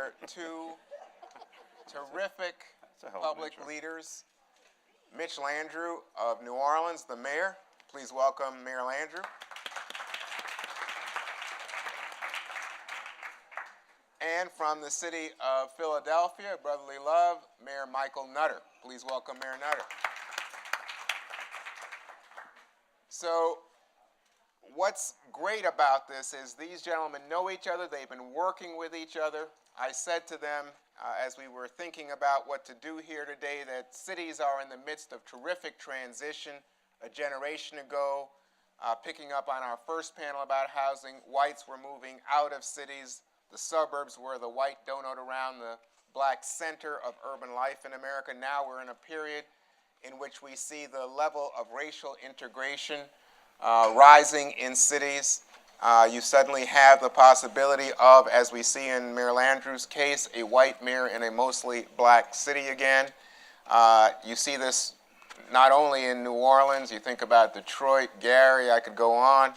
our two terrific public leaders, Mitch Landrieu of New Orleans, the mayor. Please welcome Mayor Landrieu. And from the city of Philadelphia, brotherly love, Mayor Michael Nutter. Please welcome Mayor Nutter. So what's great about this is these gentlemen know each other. They've been working with each other. I said to them as we were thinking about what to do here today that cities are in the midst of terrific transition. A generation ago, picking up on our first panel about housing, whites were moving out of cities. The suburbs were the white donut around the black center of urban life in America. Now we're in a period in which we see the level of racial integration rising in cities. You suddenly have the possibility of, as we see in Mayor Landrieu's case, a white mayor in a mostly black city again. You see this not only in New Orleans, you think about Detroit, Gary, I could go on,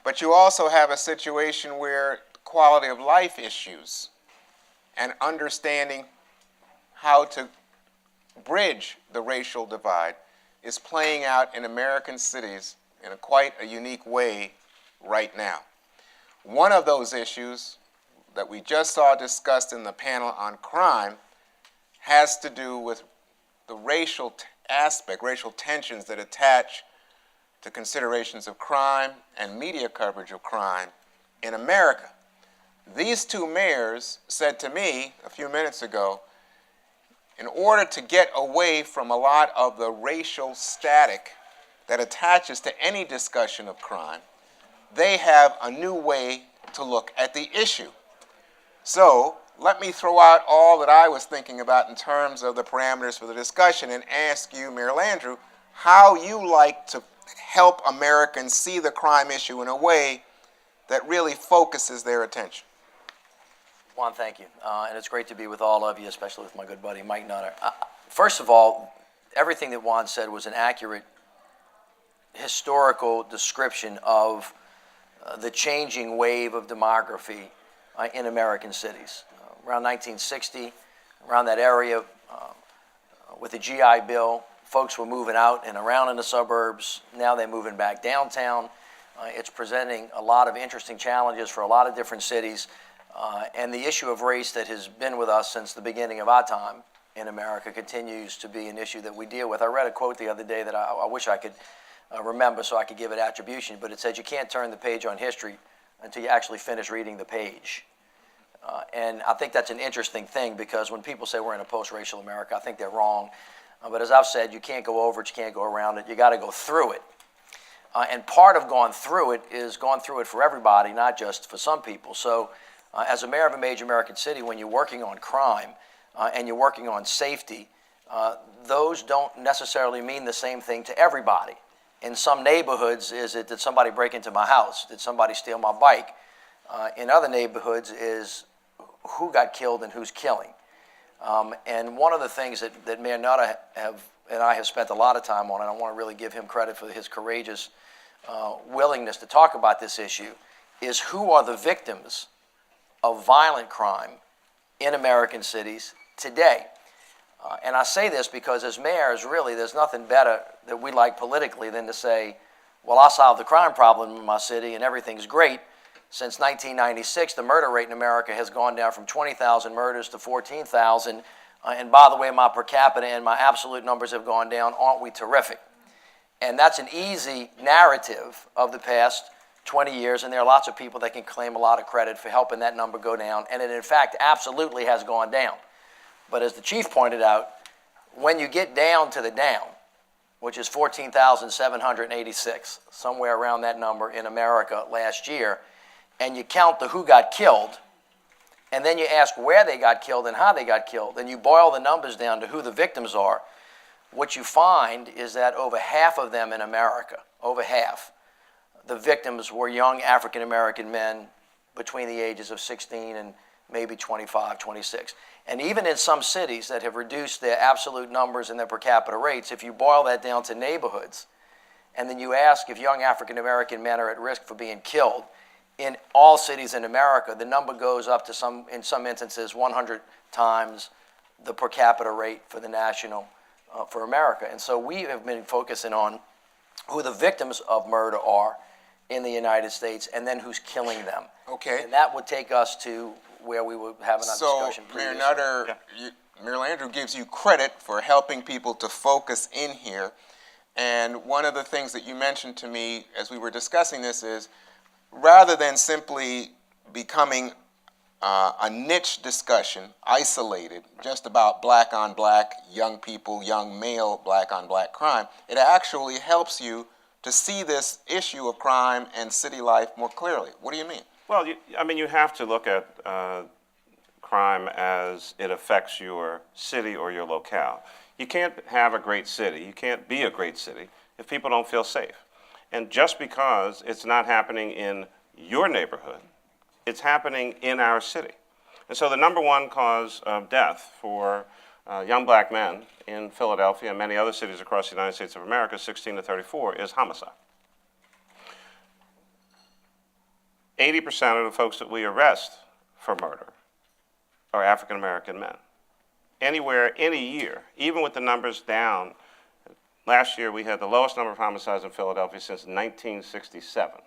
but you also have a situation where quality of life issues and understanding how to bridge the racial divide is playing out in American cities in quite a unique way right now. One of those issues that we just saw discussed in the panel on crime has to do with the racial aspect, racial tensions that attach to considerations of crime and media coverage of crime in America. These two mayors said to me a few minutes ago, in order to get away from a lot of the racial static that attaches to any discussion of crime, they have a new way to look at the issue. So let me throw out all that I was thinking about in terms of the parameters for the discussion and ask you, Mayor Landrieu, how you like to help Americans see the crime issue in a way that really focuses their attention. Juan, thank you. And it's great to be with all of you, especially with my good buddy, Mike Nutter. First of all, everything that Juan said was an accurate historical description of the changing wave of demography in American cities. Around 1960, around that area, with the GI Bill, folks were moving out and around in the suburbs. Now they're moving back downtown. It's presenting a lot of interesting challenges for a lot of different cities. And the issue of race that has been with us since the beginning of our time in America continues to be an issue that we deal with. I read a quote the other day that I wish I could remember so I could give it attribution, but it says you can't turn the page on history until you actually finish reading the page. And I think that's an interesting thing because when people say we're in a post-racial America, I think they're wrong. But as I've said, you can't go over it, you can't go around it, you got to go through it. And part of going through it is going through it for everybody, not just for some people. So as a mayor of a major American city, when you're working on crime and you're working on safety, those don't necessarily mean the same thing to everybody. In some neighborhoods, is it did somebody break into my house? Did somebody steal my bike? In other neighborhoods is who got killed and who's killing. And one of the things that Mayor Nutter and I have spent a lot of time on, and I want to really give him credit for his courageous willingness to talk about this issue, is who are the victims of violent crime in American cities today. And I say this because as mayors, really, there's nothing better that we like politically than to say, well, I'll solve the crime problem in my city and everything's great. Since 1996, the murder rate in America has gone down from 20,000 murders to 14,000. And by the way, my per capita and my absolute numbers have gone down. Aren't we terrific? And that's an easy narrative of the past 20 years, and there are lots of people that can claim a lot of credit for helping that number go down, and it in fact absolutely has gone down. But as the chief pointed out, when you get down to the down, which is 14,786, somewhere around that number in America last year, and you count the who got killed, and then you ask where they got killed and how they got killed, and you boil the numbers down to who the victims are, what you find is that over half of them in America, over half, the victims were young African-American men between the ages of 16 and maybe 25, 26. And even in some cities that have reduced their absolute numbers and their per capita rates, if you boil that down to neighborhoods, and then you ask if young African-American men are at risk for being killed, in all cities in America, the number goes up to in some instances, 100 times the per capita rate for the national, for America. And so we have been focusing on who the victims of murder are in the United States, and then who's killing them. Okay. And that would take us to where we were having our discussion previously. So, Mayor Landrieu gives you credit for helping people to focus in here. And one of the things that you mentioned to me as we were discussing this is, rather than simply becoming a niche discussion, isolated, just about black on black, young people, young male black on black crime, it actually helps you to see this issue of crime and city life more clearly. What do you mean? Well, you have to look at crime as it affects your city or your locale. You can't have a great city, you can't be a great city if people don't feel safe. And just because it's not happening in your neighborhood, it's happening in our city. And so the number one cause of death for young black men in Philadelphia and many other cities across the United States of America, 16 to 34, is homicide. 80% of the folks that we arrest for murder are African American men. Anywhere, any year, even with the numbers down, last year we had the lowest number of homicides in Philadelphia since 1967.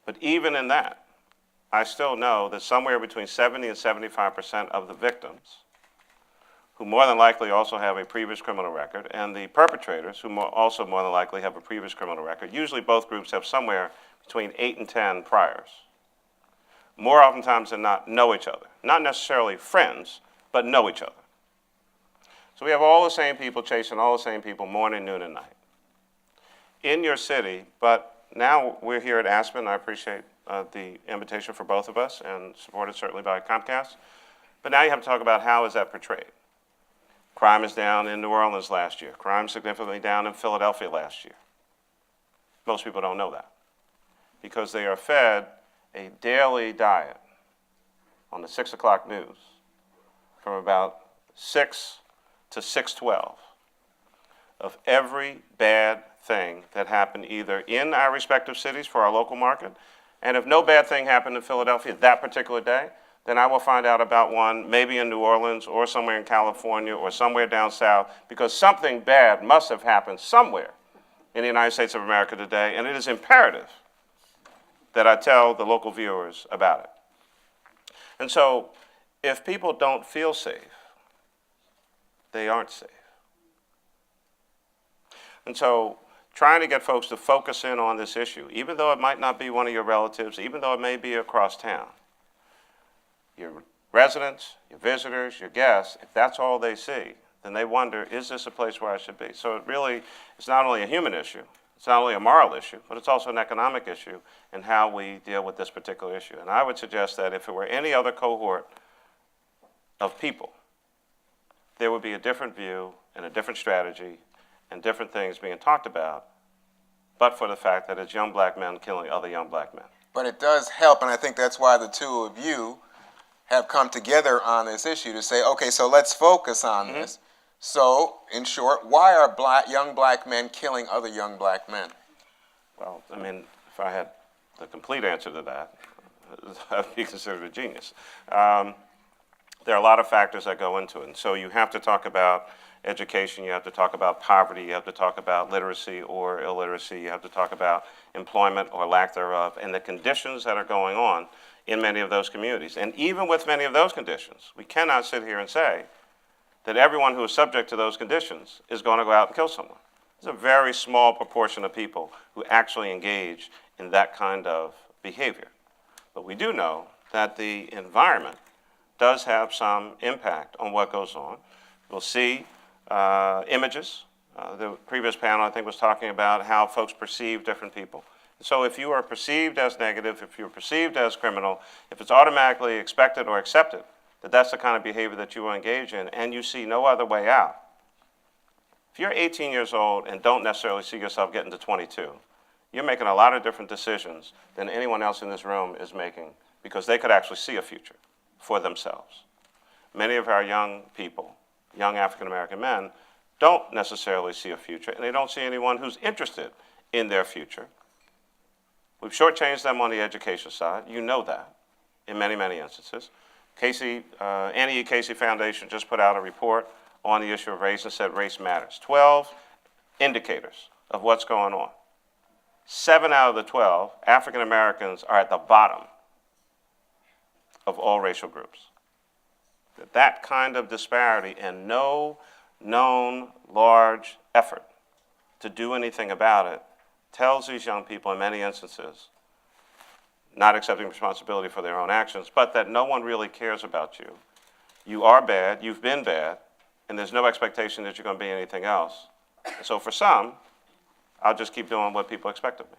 But even in that, I still know that somewhere between 70 and 75% of the victims, who more than likely also have a previous criminal record, and the perpetrators, who also more than likely have a previous criminal record, usually both groups have somewhere between 8 and 10 priors. More oftentimes than not, know each other. Not necessarily friends, but know each other. So we have all the same people chasing all the same people morning, noon, and night. In your city, but now we're here at Aspen. I appreciate the invitation for both of us and supported certainly by Comcast. But now you have to talk about how is that portrayed. Crime is down in New Orleans last year. Crime significantly down in Philadelphia last year. Most people don't know that because they are fed a daily diet on the 6 o'clock news from about 6 to 6:12 of every bad thing that happened either in our respective cities for our local market, and if no bad thing happened in Philadelphia that particular day, then I will find out about one maybe in New Orleans or somewhere in California or somewhere down south, because something bad must have happened somewhere in the United States of America today, and it is imperative that I tell the local viewers about it. And so if people don't feel safe, they aren't safe. And so trying to get folks to focus in on this issue, even though it might not be one of your relatives, even though it may be across town, your residents, your visitors, your guests, if that's all they see, then they wonder, is this a place where I should be? So it really, it's not only a human issue, it's not only a moral issue, but it's also an economic issue in how we deal with this particular issue. And I would suggest that if it were any other cohort of people, there would be a different view and a different strategy and different things being talked about, but for the fact that it's young black men killing other young black men. But it does help, and I think that's why the two of you have come together on this issue to say, okay, so let's focus on this. So, in short, why are young black men killing other young black men? Well, I mean, if I had the complete answer to that, I'd be considered a genius. There are a lot of factors that go into it. And so you have to talk about education, you have to talk about poverty, you have to talk about literacy or illiteracy, you have to talk about employment or lack thereof, and the conditions that are going on in many of those communities. And even with many of those conditions, we cannot sit here and say that everyone who is subject to those conditions is going to go out and kill someone. There's a very small proportion of people who actually engage in that kind of behavior. But we do know that the environment does have some impact on what goes on. We'll see images. The previous panel, I think, was talking about how folks perceive different people. So if you are perceived as negative, if you're perceived as criminal, if it's automatically expected or accepted that that's the kind of behavior that you will engage in, and you see no other way out. If you're 18 years old and don't necessarily see yourself getting to 22, you're making a lot of different decisions than anyone else in this room is making, because they could actually see a future for themselves. Many of our young people, young African American men, don't necessarily see a future, and they don't see anyone who's interested in their future. We've shortchanged them on the education side. You know that in many, many instances. Annie E. Casey Foundation just put out a report on the issue of race and said race matters. 12 indicators of what's going on. 7 out of the 12, African Americans are at the bottom of all racial groups. That kind of disparity and no known large effort to do anything about it tells these young people in many instances, not accepting responsibility for their own actions, but that no one really cares about you. You are bad, you've been bad, and there's no expectation that you're going to be anything else. And so for some, I'll just keep doing what people expect of me.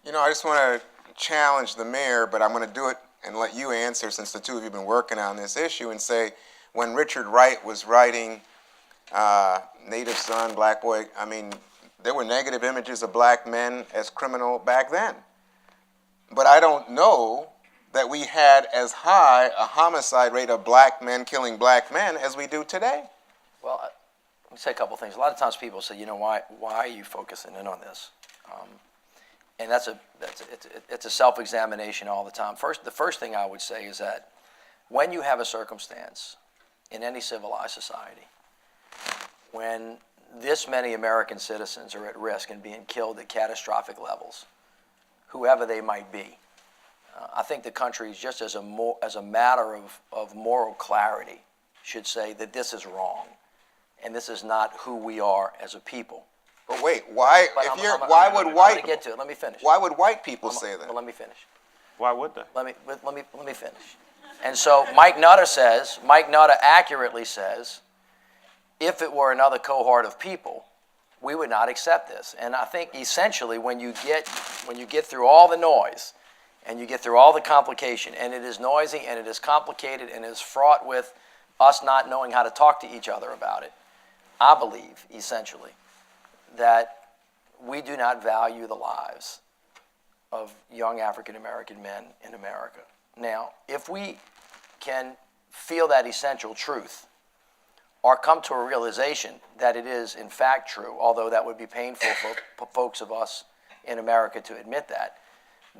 You know, I just want to challenge the mayor, but I'm going to do it and let you answer, since the two of you have been working on this issue, and say, when Richard Wright was writing Native Son, Black Boy, I mean, there were negative images of black men as criminal back then. But I don't know that we had as high a homicide rate of black men killing black men as we do today. Well, let me say a couple things. A lot of times people say, you know, why are you focusing in on this? And it's a self-examination all the time. The first thing I would say is that when you have a circumstance in any civilized society, when this many American citizens are at risk and being killed at catastrophic levels, whoever they might be, I think the country, just as a matter of moral clarity, should say that this is wrong, and this is not who we are as a people. But wait, why? But why would white? Let me get to it. Let me finish. Why would white people say that? Well, let me finish. Why would they? Let me finish. And so Mike Nutter accurately says, if it were another cohort of people, we would not accept this. And I think essentially when you get through all the noise and you get through all the complication, and it is noisy and it is complicated and it is fraught with us not knowing how to talk to each other about it, I believe essentially that we do not value the lives of young African American men in America. Now, if we can feel that essential truth or come to a realization that it is in fact true, although that would be painful for folks of us in America to admit that,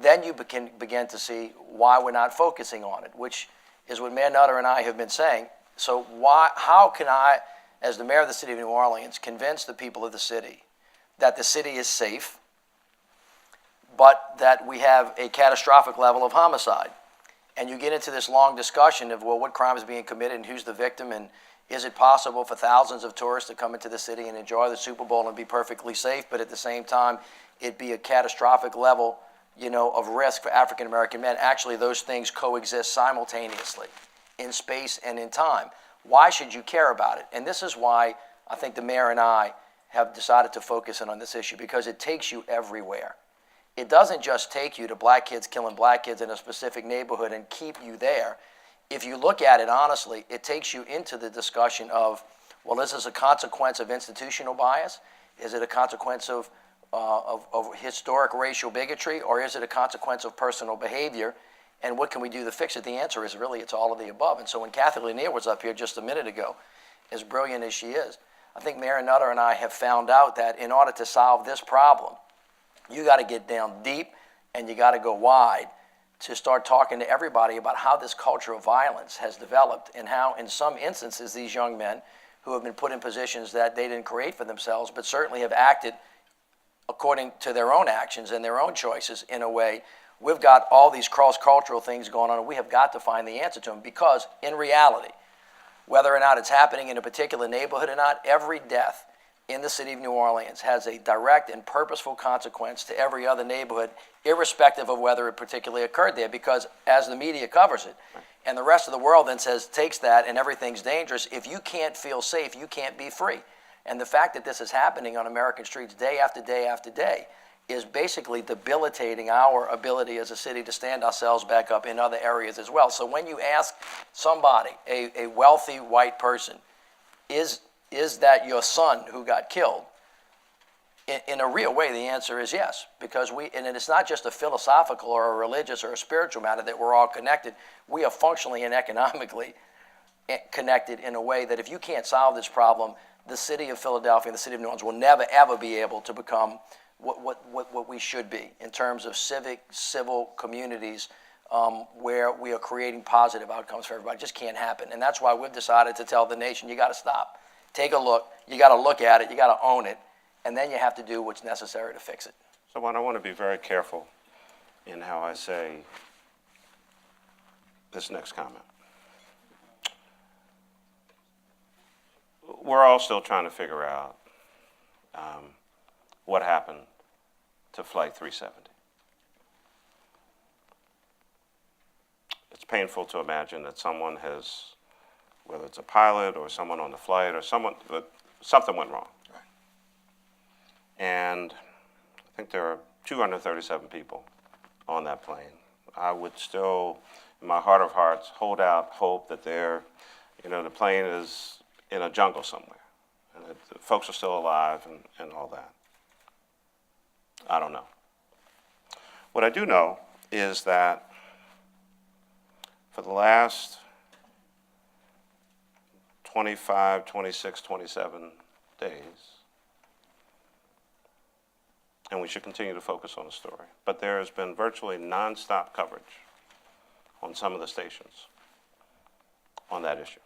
then you begin to see why we're not focusing on it, which is what Mayor Nutter and I have been saying. So how can I, as the mayor of the city of New Orleans, convince the people of the city that the city is safe, but that we have a catastrophic level of homicide? And you get into this long discussion of, well, what crime is being committed and who's the victim, and is it possible for thousands of tourists to come into the city and enjoy the Super Bowl and be perfectly safe, but at the same time it be a catastrophic level, you know, of risk for African American men? Actually, those things coexist simultaneously in space and in time. Why should you care about it? And this is why I think the mayor and I have decided to focus in on this issue, because it takes you everywhere. It doesn't just take you to black kids killing black kids in a specific neighborhood and keep you there. If you look at it honestly, it takes you into the discussion of, well, is this a consequence of institutional bias? Is it a consequence of historic racial bigotry, or is it a consequence of personal behavior? And what can we do to fix it? The answer is really it's all of the above. And so when Kathy Lanier was up here just a minute ago, as brilliant as she is, I think Mayor Nutter and I have found out that in order to solve this problem, you got to get down deep and you got to go wide to start talking to everybody about how this culture of violence has developed, and how in some instances these young men who have been put in positions that they didn't create for themselves, but certainly have acted according to their own actions and their own choices in a way. We've got all these cross-cultural things going on, and we have got to find the answer to them, because in reality, whether or not it's happening in a particular neighborhood or not, every death in the city of New Orleans has a direct and purposeful consequence to every other neighborhood, irrespective of whether it particularly occurred there, because as the media covers it, and the rest of the world then takes that and everything's dangerous, if you can't feel safe, you can't be free. And the fact that this is happening on American streets day after day after day is basically debilitating our ability as a city to stand ourselves back up in other areas as well. So when you ask somebody, a wealthy white person, is that your son who got killed? In a real way, the answer is yes, because and it's not just a philosophical or a religious or a spiritual matter that we're all connected. We are functionally and economically connected in a way that if you can't solve this problem, the city of Philadelphia and the city of New Orleans will never, ever be able to become what we should be in terms of civic, civil communities where we are creating positive outcomes for everybody. It just can't happen. And that's why we've decided to tell the nation, you got to stop. Take a look. You got to look at it. You got to own it. And then you have to do what's necessary to fix it. So I want to be very careful in how I say this next comment. We're all still trying to figure out what happened to Flight 370. It's painful to imagine that someone has, whether it's a pilot or someone on the flight or someone, but something went wrong. And I think there are 237 people on that plane. I would still, in my heart of hearts, hold out hope that they're, the plane is in a jungle somewhere, and that the folks are still alive and all that. I don't know. What I do know is that for the last 25, 26, 27 days, and we should continue to focus on the story, but there has been virtually nonstop coverage on some of the stations on that issue.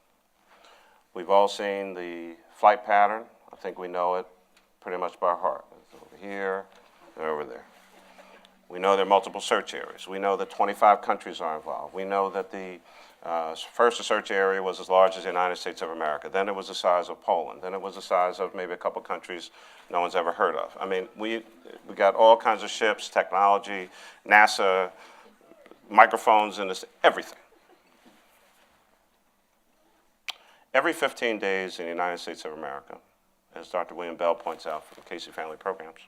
We've all seen the flight pattern. I think we know it pretty much by heart. It's over here, and over there. We know there are multiple search areas. We know that 25 countries are involved. We know that the first search area was as large as the United States of America. Then it was the size of Poland. Then it was the size of maybe a couple countries no one's ever heard of. I mean, we got all kinds of ships, technology, NASA, microphones, and everything. Every 15 days in the United States of America, as Dr. William Bell points out from the Casey Family Programs,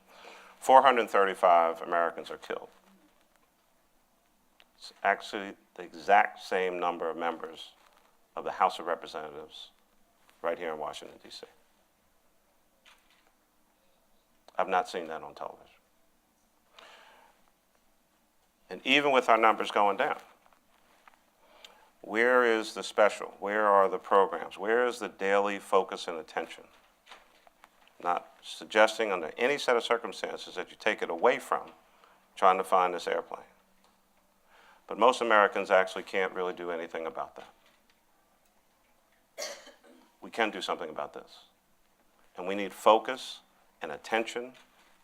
435 Americans are killed. It's actually the exact same number of members of the House of Representatives right here in Washington, D.C. I've not seen that on television. And even with our numbers going down, where is the special? Where are the programs? Where is the daily focus and attention? Not suggesting under any set of circumstances that you take it away from trying to find this airplane. But most Americans actually can't really do anything about that. We can do something about this. And we need focus and attention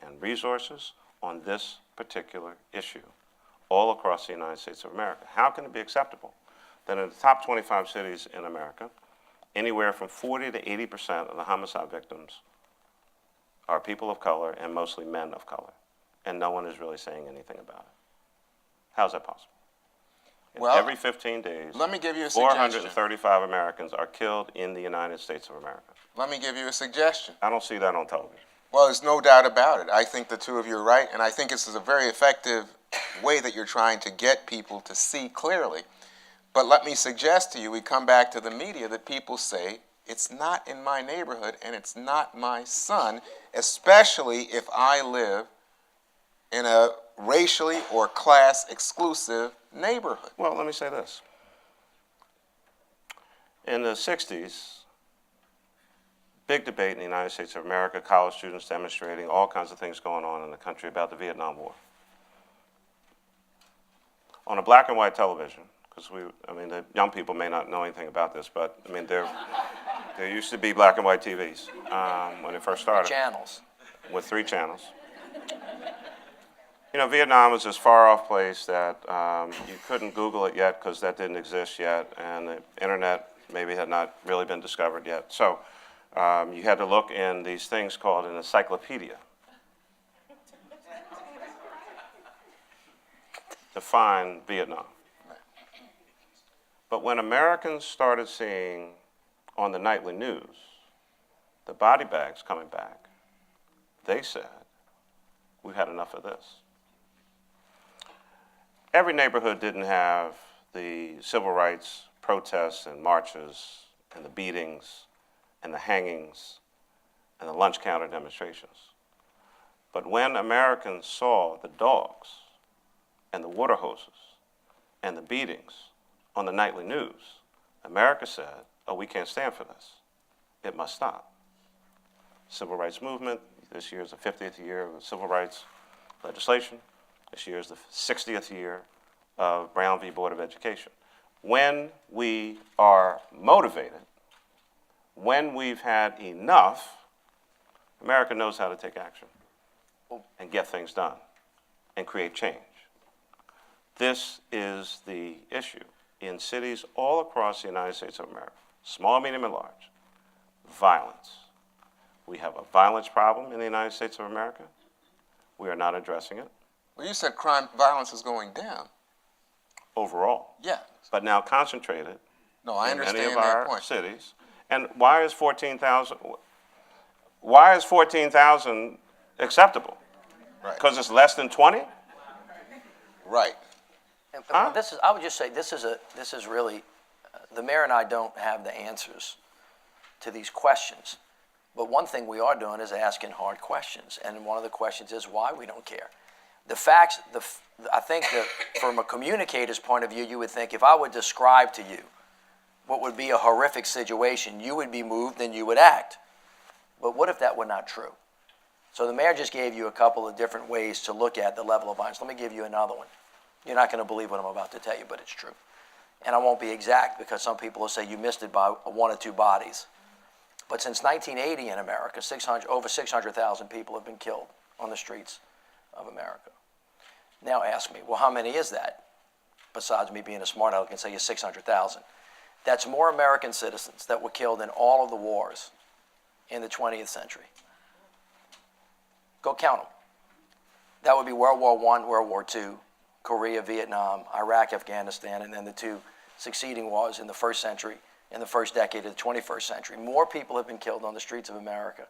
and resources on this particular issue all across the United States of America. How can it be acceptable that in the top 25 cities in America, anywhere from 40 to 80% of the homicide victims are people of color and mostly men of color, and no one is really saying anything about it? How's that possible? Well, every 15 days, let me give you a suggestion. 435 Americans are killed in the United States of America. Let me give you a suggestion. I don't see that on television. Well, there's no doubt about it. I think the two of you are right, and I think this is a very effective way that you're trying to get people to see clearly. But let me suggest to you, we come back to the media, that people say, it's not in my neighborhood and it's not my son, especially if I live in a racially or class exclusive neighborhood. Well, let me say this. In the 60s, big debate in the United States of America, college students demonstrating, all kinds of things going on in the country about the Vietnam War. On a black and white television, because the young people may not know anything about this, but there used to be black and white TVs when it first started. Channels. With 3 channels. Vietnam was this far off place that you couldn't Google it yet because that didn't exist yet, and the internet maybe had not really been discovered yet. So you had to look in these things called an encyclopedia to find Vietnam. But when Americans started seeing on the nightly news the body bags coming back, they said, we've had enough of this. Every neighborhood didn't have the civil rights protests and marches and the beatings and the hangings and the lunch counter demonstrations. But when Americans saw the dogs and the water hoses and the beatings on the nightly news, America said, oh, we can't stand for this. It must stop. Civil rights movement, This year is the 50th year of the civil rights legislation. This year is the 60th year of Brown v. Board of Education. When we are motivated, when we've had enough, America knows how to take action and get things done and create change. This is the issue in cities all across the United States of America, small, medium, and large. Violence. We have a violence problem in the United States of America. We are not addressing it. Well, you said violence is going down. Overall. Yeah. But now concentrated No, I in understand many of that our point. cities. And why is 14,000? Why is 14,000 acceptable? Right. Because it's less than 20? Right. And Huh? I would just say this is really, the mayor and I don't have the answers to these questions. But one thing we are doing is asking hard questions. And one of the questions is why we don't care. The facts, I think that from a communicator's point of view, you would think if I would describe to you what would be a horrific situation, you would be moved and you would act. But what if that were not true? So the mayor just gave you a couple of different ways to look at the level of violence. Let me give you another one. You're not going to believe what I'm about to tell you, but it's true. And I won't be exact because some people will say you missed it by one or two bodies. But since 1980 in America, over 600,000 people have been killed on the streets of America. Now ask me, well, how many is that? Besides me being a smart aleck, I can say you 600,000. That's more American citizens that were killed in all of the wars in the 20th century. Go count them. That would be World War I, World War II, Korea, Vietnam, Iraq, Afghanistan, and then the two succeeding wars in the first century, in the first decade of the 21st century. More people have been killed on the streets of America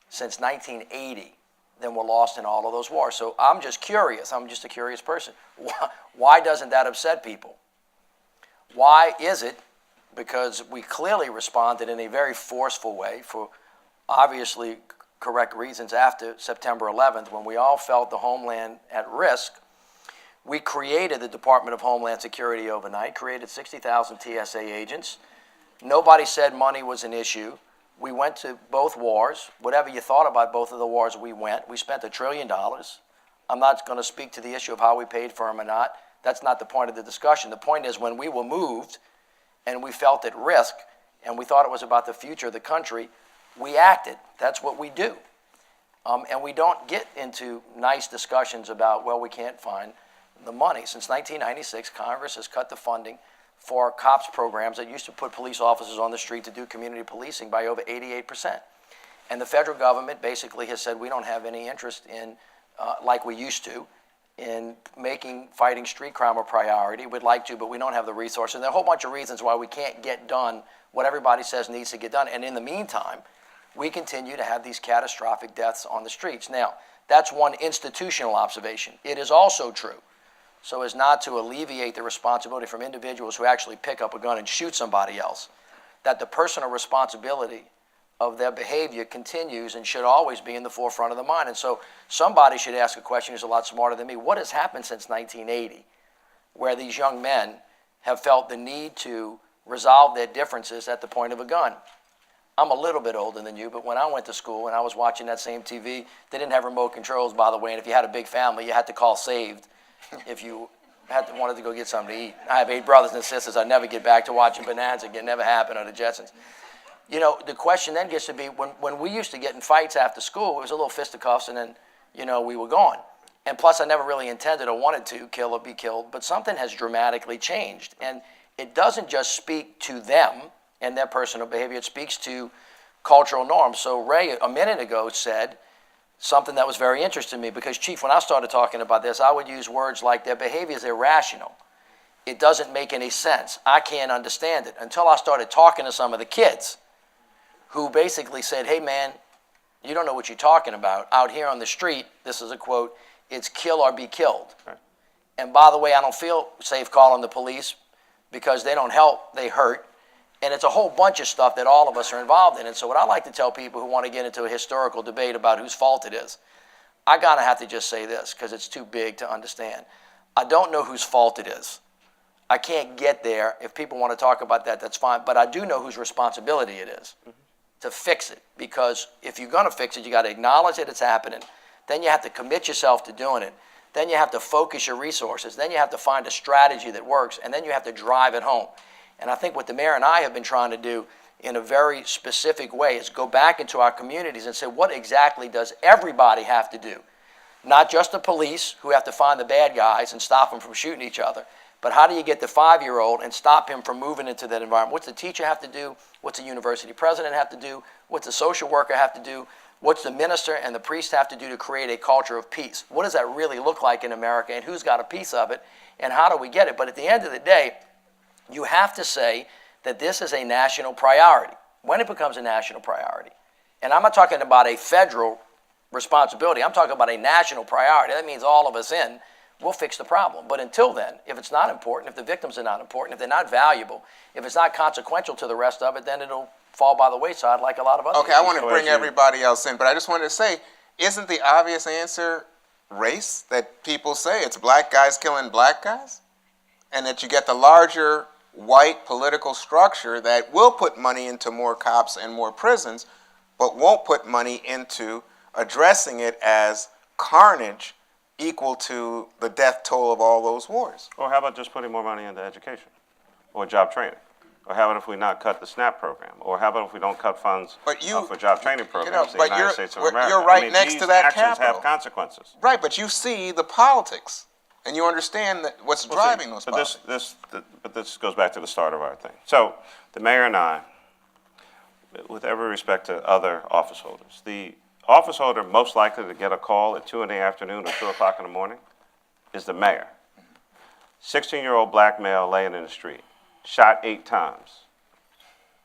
since 1980 than were lost in all of those wars. So I'm just curious. I'm just a curious person. Why doesn't that upset people? Why is it? Because we clearly responded in a very forceful way for obviously correct reasons after September 11th, when we all felt the homeland at risk. We created the Department of Homeland Security overnight, created 60,000 TSA agents. Nobody said money was an issue. We went to both wars. Whatever you thought about both of the wars, we went. We spent $1 trillion. I'm not going to speak to the issue of how we paid for them or not. That's not the point of the discussion. The point is when we were moved and we felt at risk and we thought it was about the future of the country, we acted. That's what we do. And we don't get into nice discussions about, well, we can't find the money. Since 1996, Congress has cut the funding for COPS programs that used to put police officers on the street to do community policing by over 88%. And the federal government basically has said we don't have any interest in, like we used to, in making fighting street crime a priority. We'd like to, but we don't have the resources. And there are a whole bunch of reasons why we can't get done what everybody says needs to get done. And in the meantime, we continue to have these catastrophic deaths on the streets. Now, that's one institutional observation. It is also true, so as not to alleviate the responsibility from individuals who actually pick up a gun and shoot somebody else, that the personal responsibility of their behavior continues and should always be in the forefront of the mind. And so somebody should ask a question who's a lot smarter than me. What has happened since 1980 where these young men have felt the need to resolve their differences at the point of a gun? I'm a little bit older than you, but when I went to school and I was watching that same TV, they didn't have remote controls, by the way, and if you had a big family, you had to call saved if you wanted to go get something to eat. I have 8 brothers and sisters. I'd never get back to watching Bonanza. It never happened, or the Jetsons. You know, the question then gets to be, when we used to get in fights after school, it was a little fisticuffs, and then, you know, we were gone. And plus, I never really intended or wanted to kill or be killed, but something has dramatically changed. And it doesn't just speak to them and their personal behavior, it speaks to cultural norms. So Ray, a minute ago, said something that was very interesting to me, because, Chief, when I started talking about this, I would use words like their behavior is irrational. It doesn't make any sense. I can't understand it, until I started talking to some of the kids who basically said, hey, man, you don't know what you're talking about. Out here on the street, this is a quote, it's kill or be killed. Right. And by the way, I don't feel safe calling the police because they don't help, they hurt. And it's a whole bunch of stuff that all of us are involved in. And so what I like to tell people who want to get into a historical debate about whose fault it is, I gotta have to just say this because it's too big to understand. I don't know whose fault it is. I can't get there. If people want to talk about that, that's fine. But I do know whose responsibility it is. Mm-hmm. to fix it, because if you're going to fix it, you got to acknowledge that it's happening. Then you have to commit yourself to doing it. Then you have to focus your resources. Then you have to find a strategy that works, and then you have to drive it home. And I think what the mayor and I have been trying to do in a very specific way is go back into our communities and say, what exactly does everybody have to do? Not just the police, who have to find the bad guys and stop them from shooting each other, but how do you get the 5-year-old and stop him from moving into that environment? What's the teacher have to do? What's the university president have to do? What's the social worker have to do? What's the minister and the priest have to do to create a culture of peace? What does that really look like in America, and who's got a piece of it, and how do we get it? But at the end of the day, you have to say that this is a national priority. When it becomes a national priority, and I'm not talking about a federal responsibility, I'm talking about a national priority. That means all of us in, we'll fix the problem. But until then, if it's not important, if the victims are not important, if they're not valuable, if it's not consequential to the rest of it, then it'll fall by the wayside like a lot of other Okay, I want to bring everybody else in, but I just wanted to say, isn't the obvious answer race? That people say it's black guys killing black guys? And that you get the larger white political structure that will put money into more cops and more prisons, but won't put money into addressing it as carnage equal to the death toll of all those wars. Or how about just putting more money into education or job training? Or how about if we not cut the SNAP program? Or how about if we don't cut funds for job training programs in the United States of America? You're right next to that these actions capital. have consequences. Right, but you see the politics, and you understand that what's driving those politics. But this goes back to the start of our thing. So the mayor and I, with every respect to other office holders, the office holder most likely to get a call at 2 in the afternoon or 2 o'clock in the morning is the mayor. 16-year-old black male laying in the street, shot 8 times,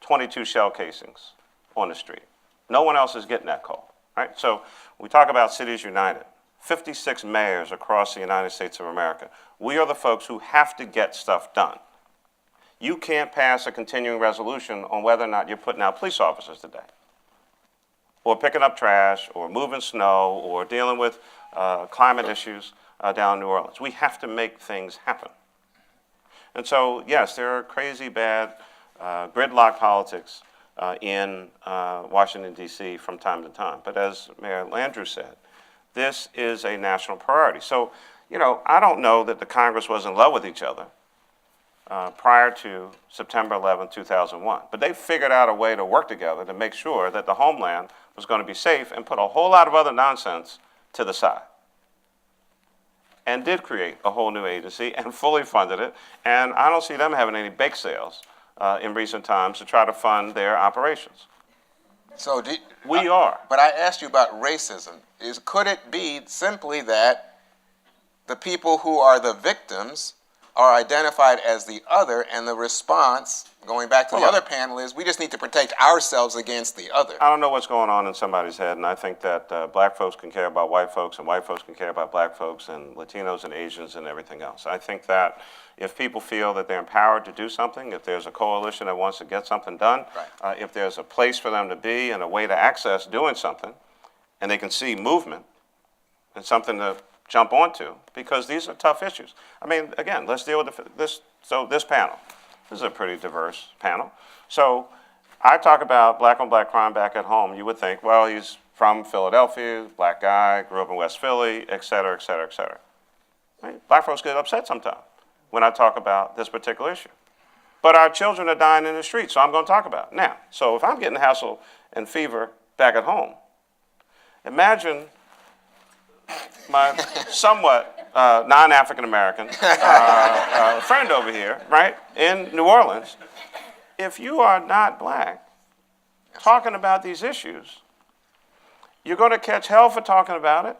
22 shell casings on the street. No one else is getting that call, right? So we talk about Cities United, 56 mayors across the United States of America. We are the folks who have to get stuff done. You can't pass a continuing resolution on whether or not you're putting out police officers today, or picking up trash, or moving snow, or dealing with climate issues down in New Orleans. We have to make things happen. And so, yes, there are crazy bad gridlock politics in Washington, D.C. from time to time. But as Mayor Landrieu said, this is a national priority. So, you know, I don't know that the Congress was in love with each other prior to September 11, 2001. But they figured out a way to work together to make sure that the homeland was going to be safe and put a whole lot of other nonsense to the side. And did create a whole new agency and fully funded it. And I don't see them having any bake sales in recent times to try to fund their operations. So we are. But I asked you about racism. Could it be simply that the people who are the victims are identified as the other, and the response, going back to the other panel, is we just need to protect ourselves against the other? I don't know what's going on in somebody's head, and I think that black folks can care about white folks, and white folks can care about black folks, and Latinos and Asians and everything else. I think that if people feel that they're empowered to do something, if there's a coalition that wants to get something done, if there's a place for them to be and a way to access doing something, and they can see movement and something to jump onto, because these are tough issues. I mean, again, let's deal with this panel. This is a pretty diverse panel. So I talk about black on black crime back at home. You would think, well, he's from Philadelphia, black guy, grew up in West Philly, et cetera, et cetera, et cetera. Right? Black folks get upset sometimes when I talk about this particular issue. But our children are dying in the streets, so I'm going to talk about it. Now, so if I'm getting hassle and fever back at home, imagine my somewhat non-African American friend over here, right, in New Orleans. If you are not black talking about these issues, you're going to catch hell for talking about it,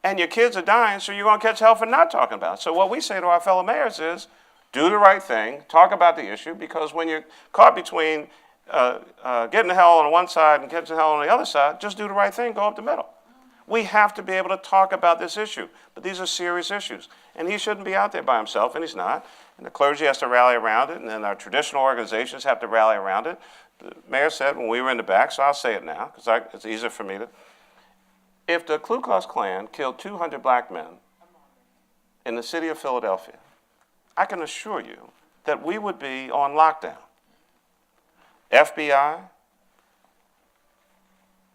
and your kids are dying, so you're going to catch hell for not talking about it. So what we say to our fellow mayors is, do the right thing, talk about the issue, because when you're caught between getting the hell on one side and catching hell on the other side, just do the right thing, go up the middle. We have to be able to talk about this issue, but these are serious issues. And he shouldn't be out there by himself, and he's not. And the clergy has to rally around it, and then our traditional organizations have to rally around it. The mayor said when we were in the back, so I'll say it now, because it's easier for me to. If the Ku Klux Klan killed 200 black men in the city of Philadelphia, I can assure you that we would be on lockdown. FBI,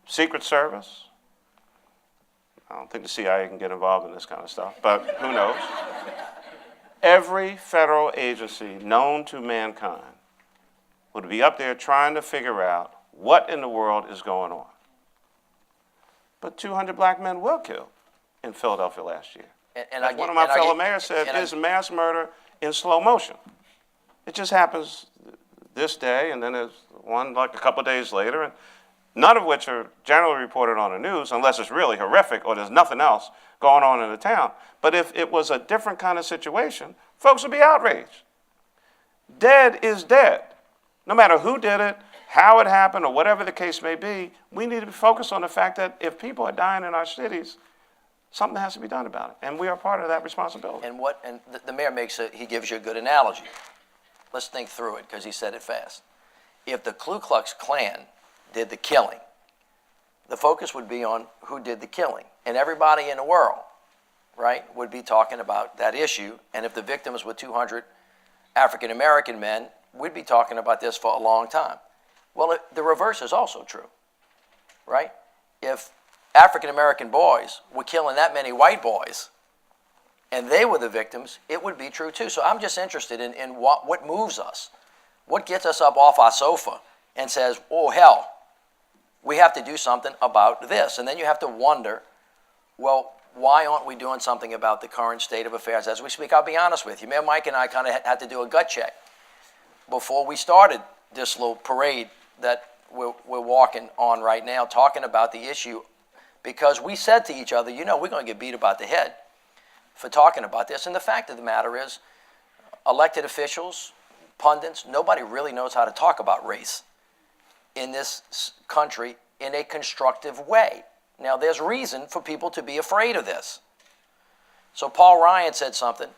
Secret Service. I don't think the CIA can get involved in this kind of stuff, but who knows? Every federal agency known to mankind would be up there trying to figure out what in the world is going on. But 200 black men were killed in Philadelphia last year. As one of my fellow mayors said, it's mass murder in slow motion. It just happens this day, and then there's one like a couple of days later, and none of which are generally reported on the news unless it's really horrific or there's nothing else going on in the town. But if it was a different kind of situation, folks would be outraged. Dead is dead. No matter who did it, how it happened, or whatever the case may be, we need to be focused on the fact that if people are dying in our cities, something has to be done about it, and we are part of that responsibility. And the mayor he gives you a good analogy. Let's think through it, because he said it fast. If the Ku Klux Klan did the killing, the focus would be on who did the killing, and everybody in the world, right, would be talking about that issue. And if the victims were 200 African American men, we'd be talking about this for a long time. Well, the reverse is also true, right? If African American boys were killing that many white boys, and they were the victims, it would be true too. So I'm just interested in what moves us, what gets us up off our sofa and says, oh hell, we have to do something about this. And then you have to wonder, well, why aren't we doing something about the current state of affairs as we speak? I'll be honest with you. Mayor Mike and I kind of had to do a gut check before we started this little parade that we're walking on right now, talking about the issue, because we said to each other, you know, we're going to get beat about the head for talking about this. And the fact of the matter is, elected officials, pundits, nobody really knows how to talk about race in this country in a constructive way. Now, there's reason for people to be afraid of this. So Paul Ryan said something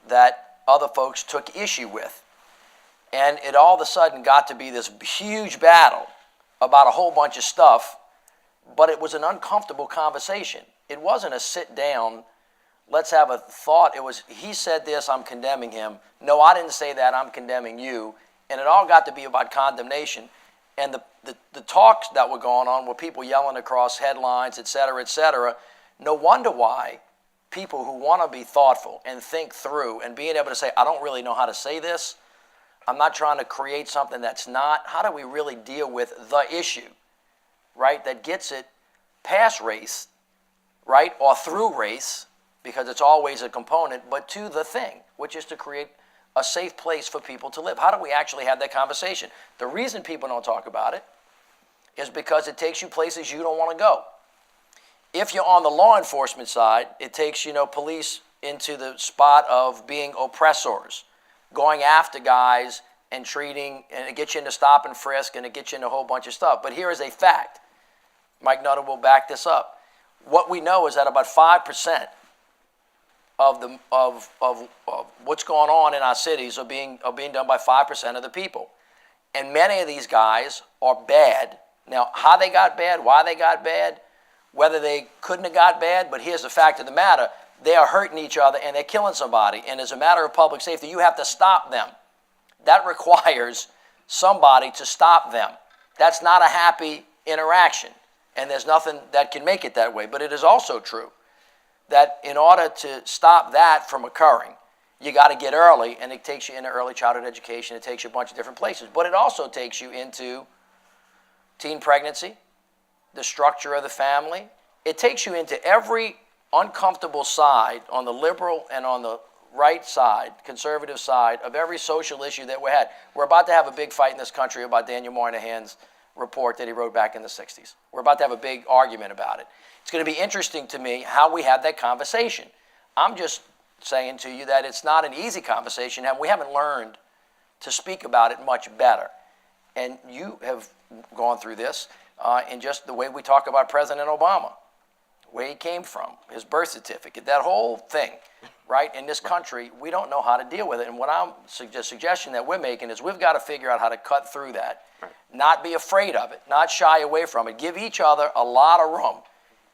that other folks took issue with. And it all of a sudden got to be this huge battle about a whole bunch of stuff, but it was an uncomfortable conversation. It wasn't a sit down, let's have a thought. It was, he said this, I'm condemning him. No, I didn't say that, I'm condemning you. And it all got to be about condemnation. And the talks that were going on were people yelling across headlines, et cetera, no wonder why people who want to be thoughtful and think through and being able to say, I don't really know how to say this, I'm not trying to create something that's not, how do we really deal with the issue, right, that gets it past race, right, or through race, because it's always a component, but to the thing, which is to create a safe place for people to live. How do we actually have that conversation? The reason people don't talk about it is because it takes you places you don't want to go. If you're on the law enforcement side, it takes, police into the spot of being oppressors, going after guys and treating, and it gets you into stop and frisk, and it gets you into a whole bunch of stuff. But here is a fact. Mike Nutter will back this up. What we know is that about 5% of what's going on in our cities are being done by 5% of the people. And many of these guys are bad. Now, how they got bad, why they got bad, whether they couldn't have got bad, but here's the fact of the matter. They are hurting each other and they're killing somebody. And as a matter of public safety, you have to stop them. That requires somebody to stop them. That's not a happy interaction. And there's nothing that can make it that way. But it is also true that in order to stop that from occurring, you got to get early, and it takes you into early childhood education. It takes you a bunch of different places. But it also takes you into teen pregnancy, the structure of the family. It takes you into every uncomfortable side on the liberal and on the right side, conservative side, of every social issue that we had. We're about to have a big fight in this country about Daniel Moynihan's report that he wrote back in the 60s. We're about to have a big argument about it. It's going to be interesting to me how we have that conversation. I'm just saying to you that it's not an easy conversation, and we haven't learned to speak about it much better. And you have gone through this in just the way we talk about President Obama, where he came from, his birth certificate, that whole thing, right? In this country, we don't know how to deal with it. And what I'm suggestion that we're making is we've got to figure out how to cut through that, not be afraid of it, not shy away from it, give each other a lot of room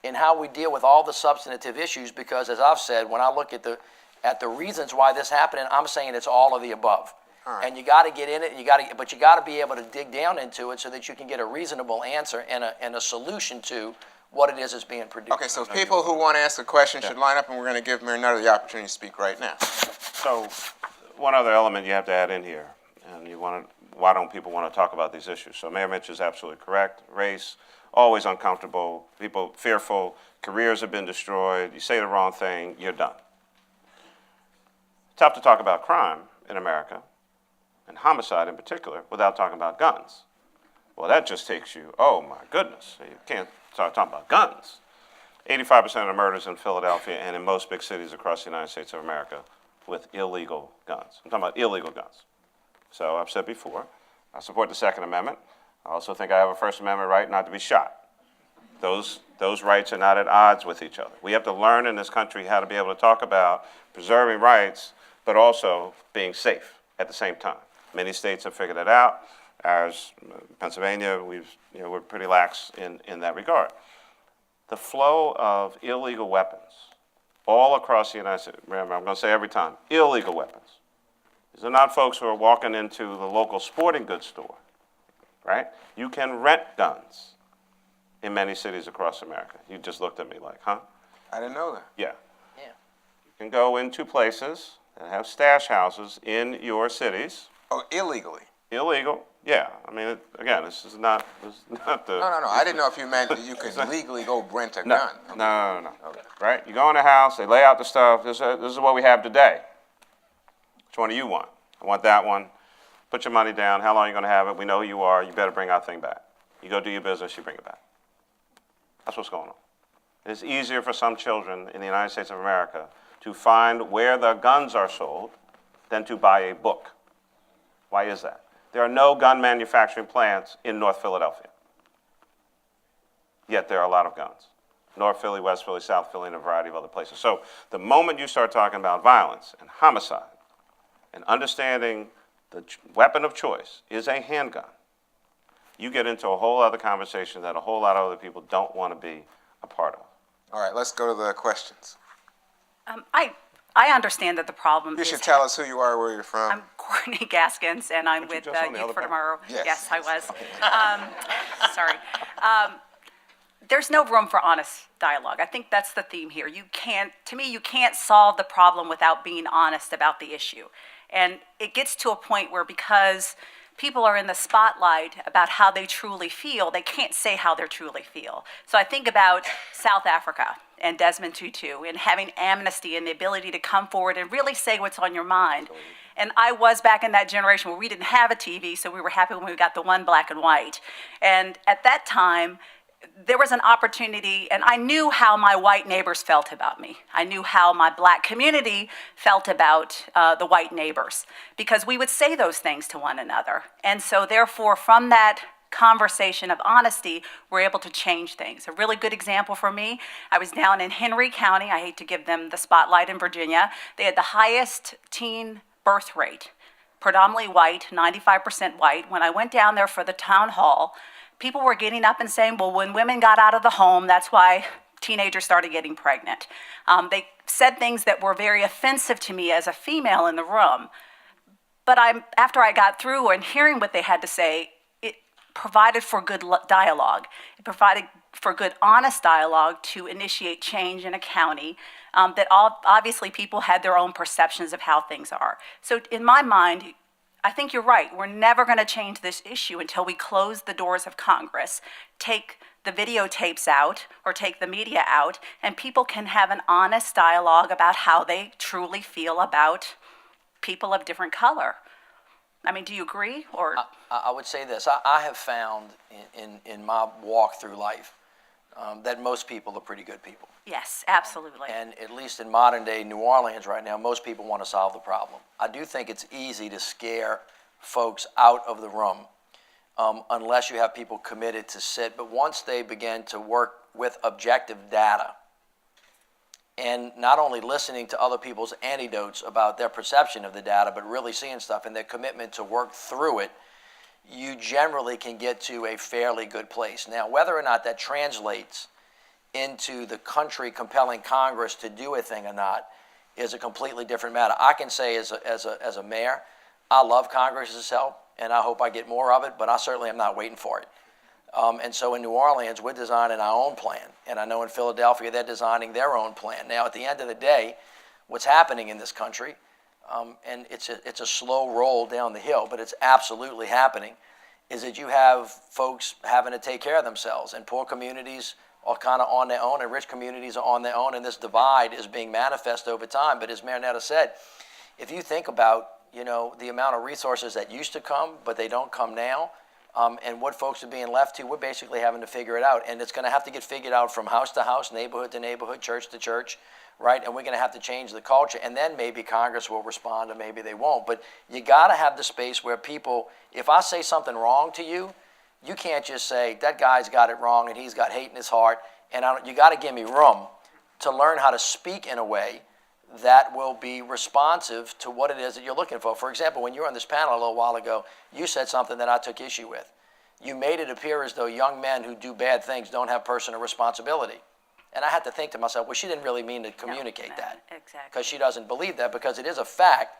in how we deal with all the substantive issues, because as I've said, when I look at the reasons why this happened, I'm saying it's all of the above. right. And you got to get in it, and but you got to be able to dig down into it so that you can get a reasonable answer and a solution to what it is that's being produced. Okay, so people who want to ask a question should line up, and we're going to give Mayor Nutter the opportunity to speak right now. So, one other element you have to add in here, and why don't people want to talk about these issues? So Mayor Mitch is absolutely correct. Race, always uncomfortable, people fearful, careers have been destroyed, you say the wrong thing, you're done. Tough to talk about crime in America, and homicide in particular, without talking about guns. Well, that just takes you, oh my goodness, you can't start talking about guns. 85% of the murders in Philadelphia and in most big cities across the United States of America with illegal guns. I'm talking about illegal guns. So I've said before, I support the Second Amendment. I also think I have a First Amendment right not to be shot. Those rights are not at odds with each other. We have to learn in this country how to be able to talk about preserving rights, but also being safe at the same time. Many states have figured it out. Ours, Pennsylvania, we're pretty lax in that regard. The flow of illegal weapons all across the United States, remember, I'm going to say every time, illegal weapons. These are not folks who are walking into the local sporting goods store, right? You can rent guns in many cities across America. You just looked at me like, huh? I didn't know that. Yeah. Yeah. You can go into places that have stash houses in your cities. Oh, illegally? Illegal, yeah. I mean, again, this is not the... No. I didn't know if you meant that you could legally go rent a No, gun. no. Okay. Right? You go in the house, they lay out the stuff. This is what we have today. Which one do you want? I want that one. Put your money down. How long are you going to have it? We know who you are. You better bring our thing back. You go do your business, you bring it back. That's what's going on. It's easier for some children in the United States of America to find where the guns are sold than to buy a book. Why is that? There are no gun manufacturing plants in North Philadelphia. Yet there are a lot of guns. North Philly, West Philly, South Philly, and a variety of other places. So the moment you start talking about violence and homicide and understanding the weapon of choice is a handgun, you get into a whole other conversation that a whole lot of other people don't want to be a part of. All right, let's go to the questions. I understand that the problem You is... should tell us who you are, where you're from. I'm Courtney Gaskins, and I'm Weren't you with just on the Youth other for panel? Tomorrow. Yes. I was. Sorry. There's no room for honest dialogue. I think that's the theme here. You can't solve the problem without being honest about the issue. And it gets to a point where, because people are in the spotlight about how they truly feel, they can't say how they truly feel. So I think about South Africa and Desmond Tutu and having amnesty and the ability to come forward and really say what's on your mind. And I was back in that generation where we didn't have a TV, so we were happy when we got the one black and white. And at that time, there was an opportunity, and I knew how my white neighbors felt about me. I knew how my black community felt about the white neighbors, because we would say those things to one another. And so therefore, from that conversation of honesty, we're able to change things. A really good example for me, I was down in Henry County. I hate to give them the spotlight in Virginia. They had the highest teen birth rate, predominantly white, 95% white. When I went down there for the town hall, people were getting up and saying, well, when women got out of the home, that's why teenagers started getting pregnant. They said things that were very offensive to me as a female in the room. But after I got through and hearing what they had to say, it provided for good dialogue. It provided for good, honest dialogue to initiate change in a county that obviously people had their own perceptions of how things are. So in my mind, I think you're right. We're never going to change this issue until we close the doors of Congress, take the videotapes out or take the media out, and people can have an honest dialogue about how they truly feel about people of different color. I mean, do you agree? Or I would say this. I have found in my walk through life that most people are pretty good people. yes, absolutely. And at least in modern day New Orleans right now, most people want to solve the problem. I do think it's easy to scare folks out of the room unless you have people committed to sit. But once they begin to work with objective data and not only listening to other people's anecdotes about their perception of the data, but really seeing stuff and their commitment to work through it, you generally can get to a fairly good place. Now, whether or not that translates into the country compelling Congress to do a thing or not is a completely different matter. I can say as a mayor, I love Congress's help, and I hope I get more of it, but I certainly am not waiting for it. And so in New Orleans, we're designing our own plan. And I know in Philadelphia, they're designing their own plan. Now, at the end of the day, what's happening in this country, and it's a slow roll down the hill, but it's absolutely happening, is that you have folks having to take care of themselves. And poor communities are kind of on their own, and rich communities are on their own. And this divide is being manifest over time. But as Marinetta said, if you think about, the amount of resources that used to come, but they don't come now, and what folks are being left to, we're basically having to figure it out. And it's going to have to get figured out from house to house, neighborhood to neighborhood, church to church, right? And we're going to have to change the culture. And then maybe Congress will respond or maybe they won't. But you got to have the space where people, if I say something wrong to you, you can't just say, that guy's got it wrong and he's got hate in his heart. And you got to give me room to learn how to speak in a way that will be responsive to what it is that you're looking for. For example, when you were on this panel a little while ago, you said something that I took issue with. You made it appear as though young men who do bad things don't have personal responsibility. And I had to think to myself, well, she didn't really mean to communicate that. Exactly. Because she doesn't believe that, because it is a fact,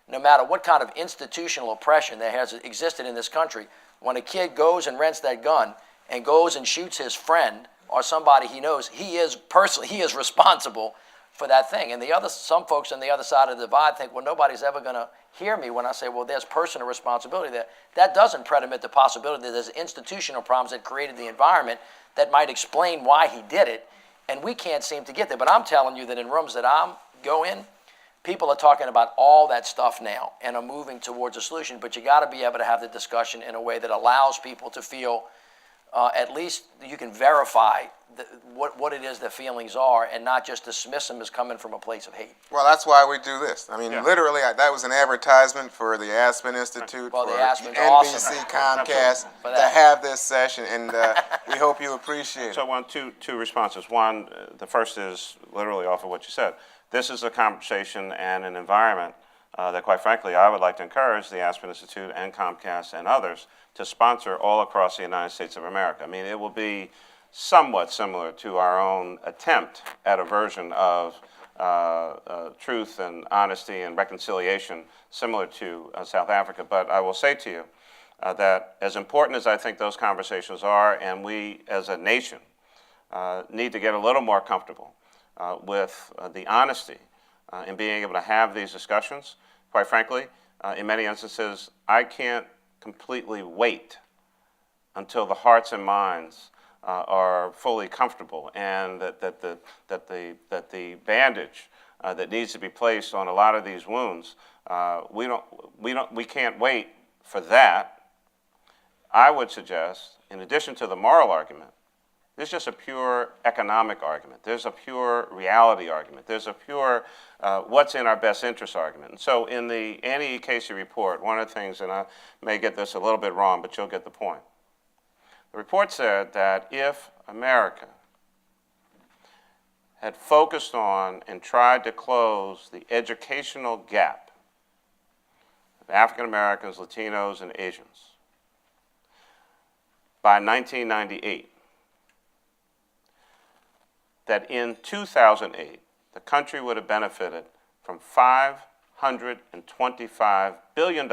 no matter what kind of institutional oppression that has existed in this country, when a kid goes and rents that gun and goes and shoots his friend or somebody he knows, he is responsible for that thing. And some folks on the other side of the divide think, well, nobody's ever going to hear me when I say, well, there's personal responsibility there. That doesn't predicate the possibility that there's institutional problems that created the environment that might explain why he did it, and we can't seem to get there. But I'm telling you that in rooms that I go in, people are talking about all that stuff now and are moving towards a solution, but you got to be able to have the discussion in a way that allows people to feel at least you can verify what it is their feelings are and not just dismiss them as coming from a place of hate. Well, that's why we do this. I mean, Yeah. literally, that was an advertisement for the Aspen Institute, Well, the for Aspen's NBC, awesome. Comcast, For to that. have this session, and we hope you appreciate So I it. want two responses. One, the first is literally off of what you said. This is a conversation and an environment that, quite frankly, I would like to encourage the Aspen Institute and Comcast and others to sponsor all across the United States of America. I mean, it will be somewhat similar to our own attempt at a version of truth and honesty and reconciliation similar to South Africa. But I will say to you that as important as I think those conversations are, and we as a nation need to get a little more comfortable with the honesty in being able to have these discussions, quite frankly, in many instances, I can't completely wait until the hearts and minds are fully comfortable, and that the bandage that needs to be placed on a lot of these wounds, we can't wait for that. I would suggest, in addition to the moral argument, there's just a pure economic argument. There's a pure reality argument. There's a pure what's in our best interest argument. And so in the Annie E. Casey report, one of the things, and I may get this a little bit wrong, but you'll get the point. The report said that if America had focused on and tried to close the educational gap of African Americans, Latinos, and Asians by 1998, that in 2008, the country would have benefited from $525 billion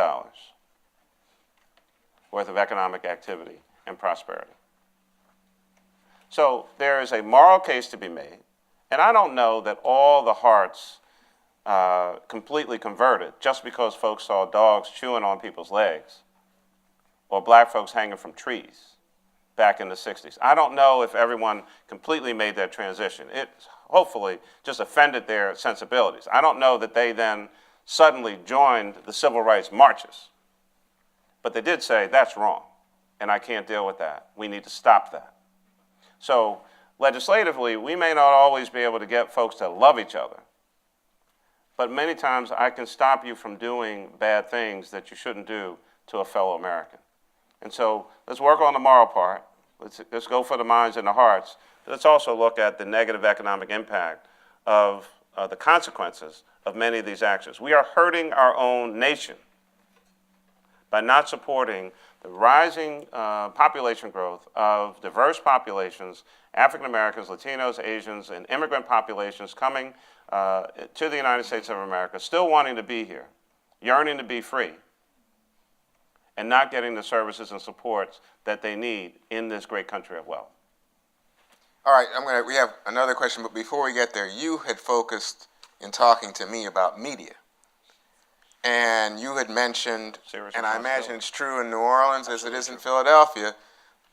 worth of economic activity and prosperity. So there is a moral case to be made, and I don't know that all the hearts completely converted just because folks saw dogs chewing on people's legs or black folks hanging from trees back in the 60s. I don't know if everyone completely made that transition. It hopefully just offended their sensibilities. I don't know that they then suddenly joined the civil rights marches. But they did say, that's wrong, and I can't deal with that. We need to stop that. So legislatively, we may not always be able to get folks to love each other, but many times I can stop you from doing bad things that you shouldn't do to a fellow American. And so let's work on the moral part. Let's go for the minds and the hearts. Let's also look at the negative economic impact of the consequences of many of these actions. We are hurting our own nation by not supporting the rising population growth of diverse populations, African Americans, Latinos, Asians, and immigrant populations coming to the United States of America, still wanting to be here, yearning to be free, and not getting the services and supports that they need in this great country of wealth. All right, we have another question, but before we get there, you had focused in talking to me about media. And you had mentioned, Serious and I imagine responsibility. it's true in New Orleans as it is in Philadelphia,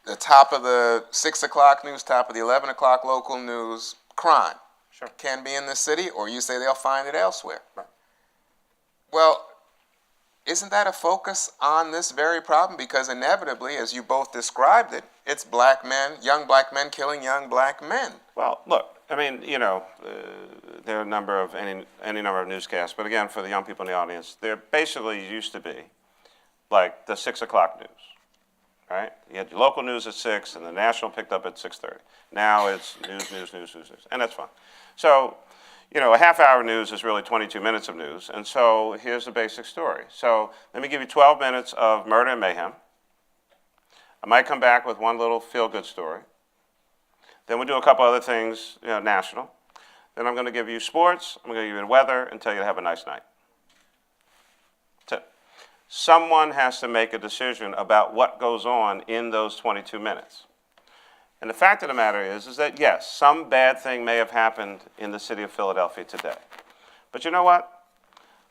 the top of the 6 o'clock news, top of the 11 o'clock local news, crime Sure. can be in the city, or you say they'll find it elsewhere. Right. Well, isn't that a focus on this very problem? Because inevitably, as you both described it, it's black men, young black men killing young black men. Well, look, I mean, you know, there are a number of, any number of newscasts, but again, for the young people in the audience, there basically used to be like the 6 o'clock news, right? You had your local news at 6 and the national picked up at 6:30. Now it's news, and that's fine. So, you know, a half-hour news is really 22 minutes of news, and so here's the basic story. So let me give you 12 minutes of murder and mayhem. I might come back with one little feel-good story. Then we'll do a couple other things, you know, national. Then I'm going to give you sports, I'm going to give you the weather, and tell you to have a nice night. That's it. Someone has to make a decision about what goes on in those 22 minutes. And the fact of the matter is that, yes, some bad thing may have happened in the city of Philadelphia today. But you know what?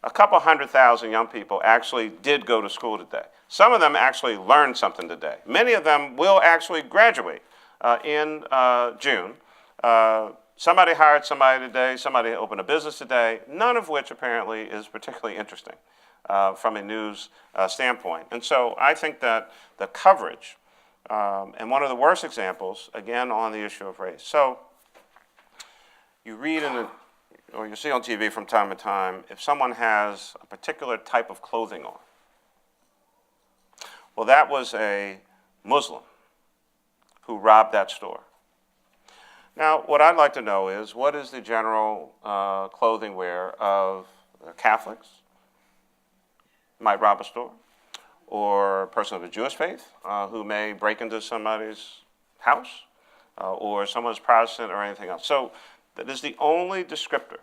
A couple 100,000 young people actually did go to school today. Some of them actually learned something today. Many of them will actually graduate in June. Somebody hired somebody today, somebody opened a business today, none of which apparently is particularly interesting from a news standpoint. And so I think that the coverage, and one of the worst examples, again, on the issue of race. So you read or you see on TV from time to time, if someone has a particular type of clothing on. Well, that was a Muslim who robbed that store. Now, what I'd like to know is, what is the general clothing wear of Catholics? Might rob a store. Or a person of a Jewish faith who may break into somebody's house, or someone's Protestant or anything else. So that is the only descriptor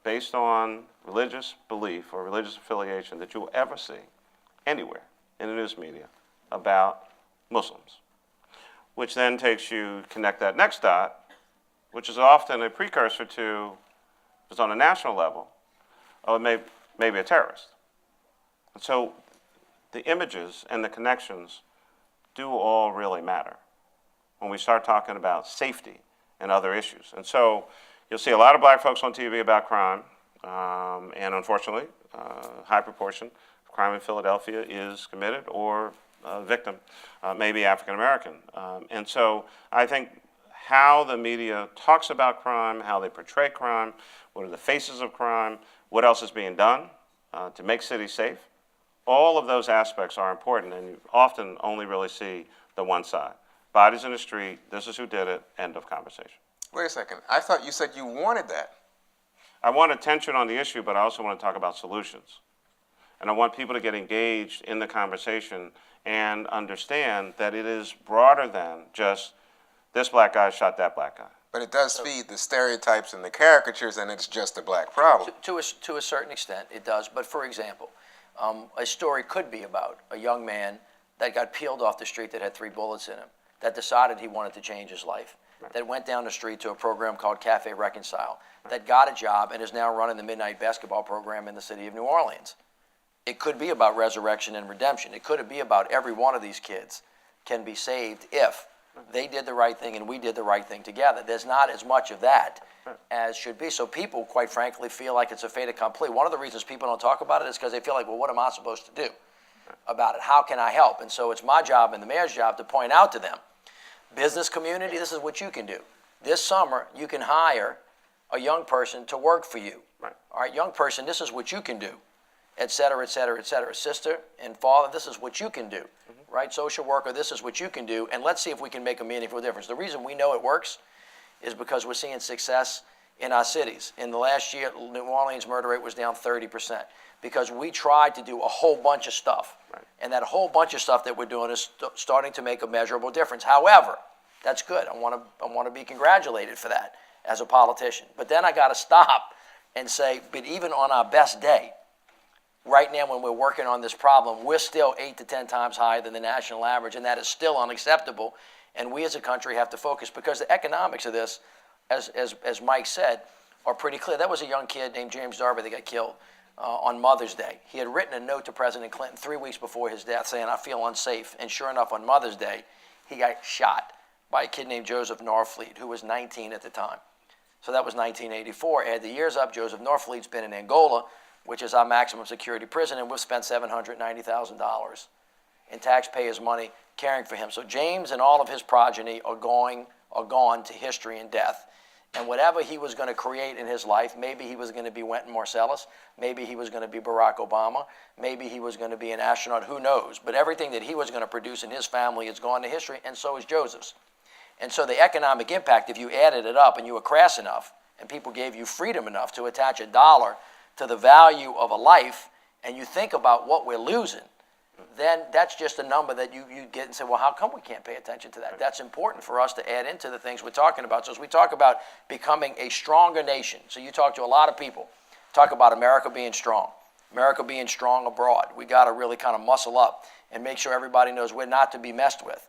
based on religious belief or religious affiliation that you will ever see anywhere in the news media about Muslims, which then takes you, connect that next dot, which is often a precursor to, if it's on a national level, oh, it may be a terrorist. And so the images and the connections do all really matter when we start talking about safety and other issues. And so you'll see a lot of black folks on TV about crime, and unfortunately, high proportion of crime in Philadelphia is committed or victim, maybe African American. And so I think how the media talks about crime, how they portray crime, what are the faces of crime, what else is being done to make cities safe, all of those aspects are important, and you often only really see the one side. Bodies in the street, this is who did it, end of conversation. Wait a second. I thought you said you wanted that. I want attention on the issue, but I also want to talk about solutions. And I want people to get engaged in the conversation and understand that it is broader than just this black guy shot that black guy. But it does feed the stereotypes and the caricatures, and it's just a black problem. To a certain extent, it does. But for example, a story could be about a young man that got peeled off the street that had 3 bullets in him, that decided he wanted to change his life, that went down the street to a program called Cafe Reconcile, that got a job and is now running the midnight basketball program in the city of New Orleans. It could be about resurrection and redemption. It could be about every one of these kids can be saved if they did the right thing and we did the right thing together. There's not as much of that as should be. So people, quite frankly, feel like it's a fait accompli. One of the reasons people don't talk about it is because they feel like, well, what am I supposed to do about it? How can I help? And so it's my job and the mayor's job to point out to them, business community, this is what you can do. This summer, you can hire a young person to work for you. Right. All right, young person, this is what you can do, et cetera, et cetera, et cetera. Sister and father, this is what you can do. Right? Social worker, this is what you can do, and let's see if we can make a meaningful difference. The reason we know it works is because we're seeing success in our cities. In the last year, New Orleans murder rate was down 30% because we tried to do a whole bunch of stuff. Right. And that whole bunch of stuff that we're doing is starting to make a measurable difference. However, that's good. I want to be congratulated for that as a politician. But then I got to stop and say, but even on our best day, right now when we're working on this problem, we're still 8 to 10 times higher than the national average, and that is still unacceptable. And we as a country have to focus, because the economics of this, as Mike said, are pretty clear. That was a young kid named James Darby that got killed on Mother's Day. He had written a note to President Clinton 3 weeks before his death saying, "I feel unsafe." And sure enough, on Mother's Day, he got shot by a kid named Joseph Norfleet, who was 19 at the time. So that was 1984. Add the years up, Joseph Norfleet's been in Angola, which is our maximum security prison, and we've spent $790,000 in taxpayers' money caring for him. So James and all of his progeny are gone to history and death. And whatever he was going to create in his life, maybe he was going to be Wynton Marsalis, maybe he was going to be Barack Obama, maybe he was going to be an astronaut, who knows? But everything that he was going to produce in his family is gone to history, and so is Joseph's. And so the economic impact, if you added it up and you were crass enough, and people gave you freedom enough to attach a dollar to the value of a life, and you think about what we're losing, then that's just a number that you get and say, well, how come we can't pay attention to that? That's important for us to add into the things we're talking about. So as we talk about becoming a stronger nation, so you talk to a lot of people, talk about America being strong abroad. We got to really kind of muscle up and make sure everybody knows we're not to be messed with.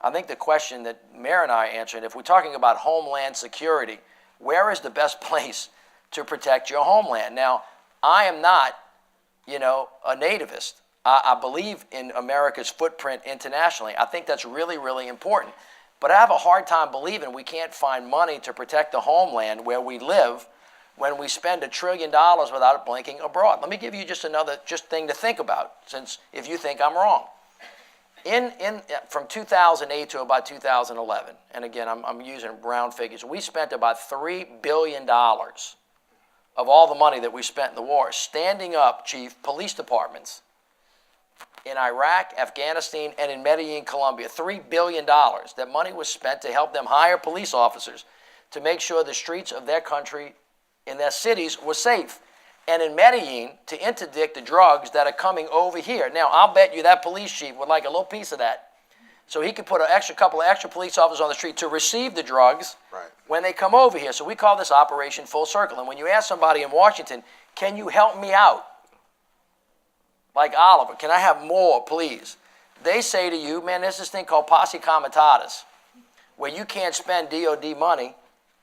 I think the question that Mayor and I answered, if we're talking about homeland security, where is the best place to protect your homeland? Now, I am not, a nativist. I believe in America's footprint internationally. I think that's really, really important. But I have a hard time believing we can't find money to protect the homeland where we live when we spend $1 trillion without blinking abroad. Let me give you just another thing to think about, since if you think I'm wrong. From 2008 to about 2011, and again, I'm using round figures, we spent about $3 billion of all the money that we spent in the war standing up, Chief, police departments in Iraq, Afghanistan, and in Medellin, Colombia. $3 billion. That money was spent to help them hire police officers to make sure the streets of their country, in their cities, were safe. And in Medellin, to interdict the drugs that are coming over here. Now, I'll bet you that police chief would like a little piece of that. So he could put a couple of extra police officers on the street to receive the drugs when they come over here. So we call this Operation Full Circle. And when you ask somebody in Washington, can you help me out? Like Oliver, can I have more, please? They say to you, man, there's this thing called posse comitatus, where you can't spend DOD money,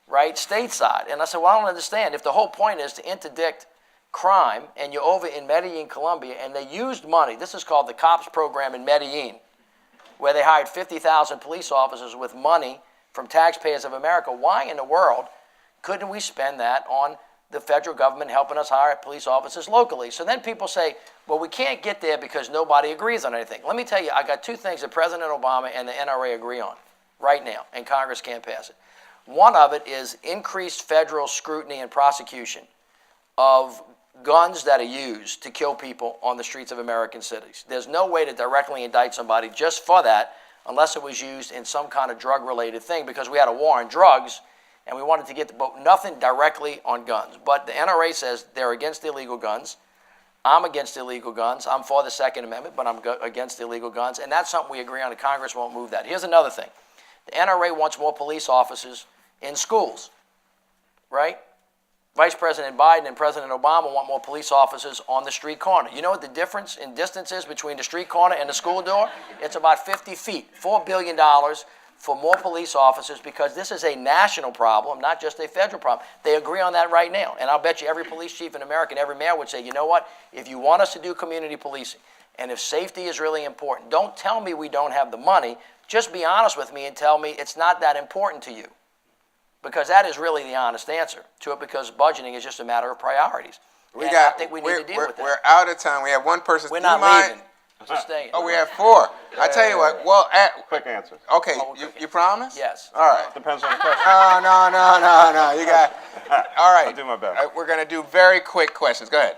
right, stateside. And I said, well, I don't understand. If the whole point is to interdict crime, and you're over in Medellin, Colombia, and they used money, this is called the COPS program in Medellin, where they hired 50,000 police officers with money from taxpayers of America. Why in the world couldn't we spend that on the federal government helping us hire police officers locally? So then people say, well, we can't get there because nobody agrees on anything. Let me tell you, I got two things that President Obama and the NRA agree on right now, and Congress can't pass it. One of it is increased federal scrutiny and prosecution of guns that are used to kill people on the streets of American cities. There's no way to directly indict somebody just for that unless it was used in some kind of drug-related thing, because we had a war on drugs and we wanted to get nothing directly on guns. But the NRA says they're against illegal guns. I'm against illegal guns. I'm for the Second Amendment, but I'm against illegal guns, and that's something we agree on, and Congress won't move that. Here's another thing. The NRA wants more police officers in schools, right? Vice President Biden and President Obama want more police officers on the street corner. You know what the difference in distance is between the street corner and the school door? It's about 50 feet. $4 billion for more police officers, because this is a national problem, not just a federal problem. They agree on that right now. And I'll bet you every police chief in America and every mayor would say, you know what? If you want us to do community policing, and if safety is really important, don't tell me we don't have the money. Just be honest with me and tell me it's not that important to you. Because that is really the honest answer to it, because budgeting is just a matter of priorities. I think we need to deal with that. We're out of time. We have one person. We're not leaving. Just staying. Oh, we have four. I tell you what. Well, Quick answer. okay. You promise? Yes. All right. Depends on the question. No. You got. All right. I'll do my best. We're gonna do very quick questions. Go ahead.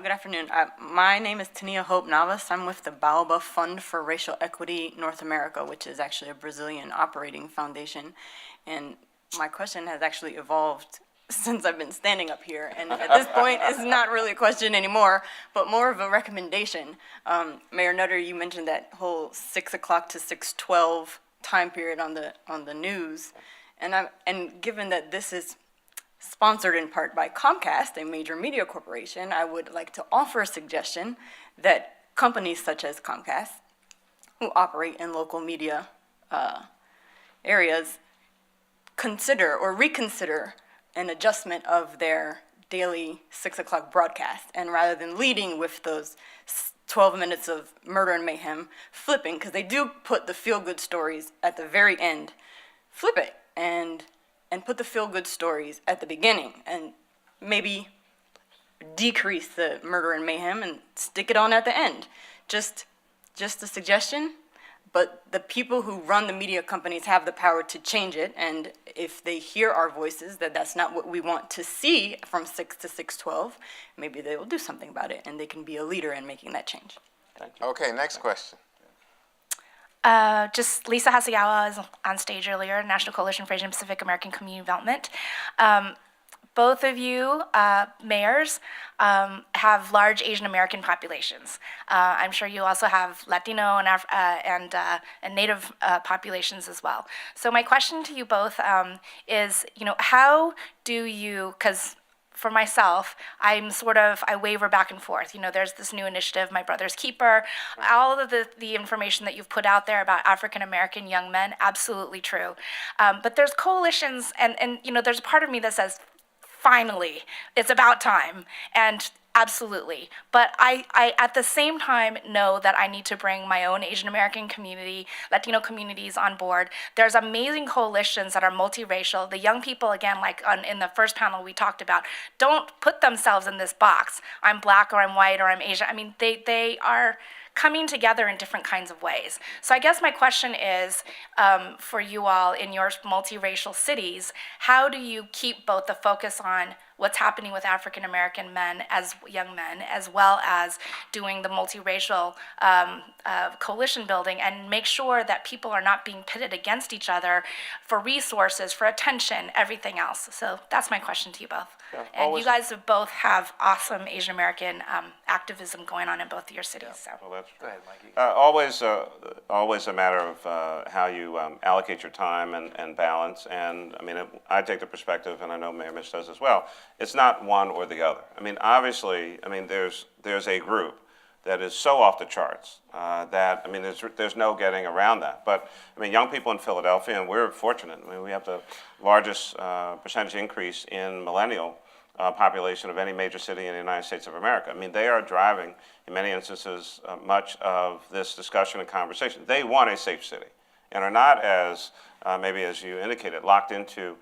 Good afternoon. My name is Tania Hope Navas. I'm with the Baobab Fund for Racial Equity North America, which is actually a Brazilian operating foundation. And my question has actually evolved since I've been standing up here. And at this point, it's not really a question anymore, but more of a recommendation. Mayor Nutter, you mentioned that whole 6 o'clock to 6:12 time period on the news. And given that this is sponsored in part by Comcast, a major media corporation, I would like to offer a suggestion that companies such as Comcast, who operate in local media areas, consider or reconsider an adjustment of their daily 6 o'clock broadcast. And rather than leading with those 12 minutes of murder and mayhem, flipping, because they do put the feel-good stories at the very end, flip it and put the feel-good stories at the beginning, and maybe decrease the murder and mayhem and stick it on at the end. Just a suggestion, but the people who run the media companies have the power to change it, and if they hear our voices that that's not what we want to see from 6 to 6:12, maybe they will do something about it, and they can be a leader in making that change. Okay, next question. Just Lisa Hasegawa was on stage earlier, National Coalition for Asian Pacific American Community Development. Both of you, mayors, have large Asian American populations. I'm sure you also have Latino and Native populations as well. So my question to you both is, how do you, because for myself, I waver back and forth. There's this new initiative, My Brother's Keeper. All of the information that you've put out there about African-American young men, absolutely true. But there's coalitions, and there's a part of me that says, finally, it's about time. And absolutely. But I at the same time know that I need to bring my own Asian American community, Latino communities on board. There's amazing coalitions that are multiracial. The young people, again, in the first panel we talked about, don't put themselves in this box. I'm black or I'm white or I'm Asian. I mean, they are coming together in different kinds of ways. So I guess my question is, for you all in your multiracial cities, how do you keep both the focus on what's happening with African American men as young men, as well as doing the multiracial coalition building, and make sure that people are not being pitted against each other for resources, for attention, everything else? So that's my question to you both. Yeah, and you guys both have awesome Asian American activism going on in both of your cities. So. Well, that's Go ahead, Mikey. always a matter of how you allocate your time and balance. And I mean, I take the perspective, and I know Mayor Mitch does as well. It's not one or the other. I mean, obviously, there's a group that is so off the charts that there's no getting around that. But I mean, young people in Philadelphia, and we're fortunate. I mean, we have the largest percentage increase in millennial population of any major city in the United States of America. I mean, they are driving, in many instances, much of this discussion and conversation. They want a safe city and are not as, maybe as you indicated, locked into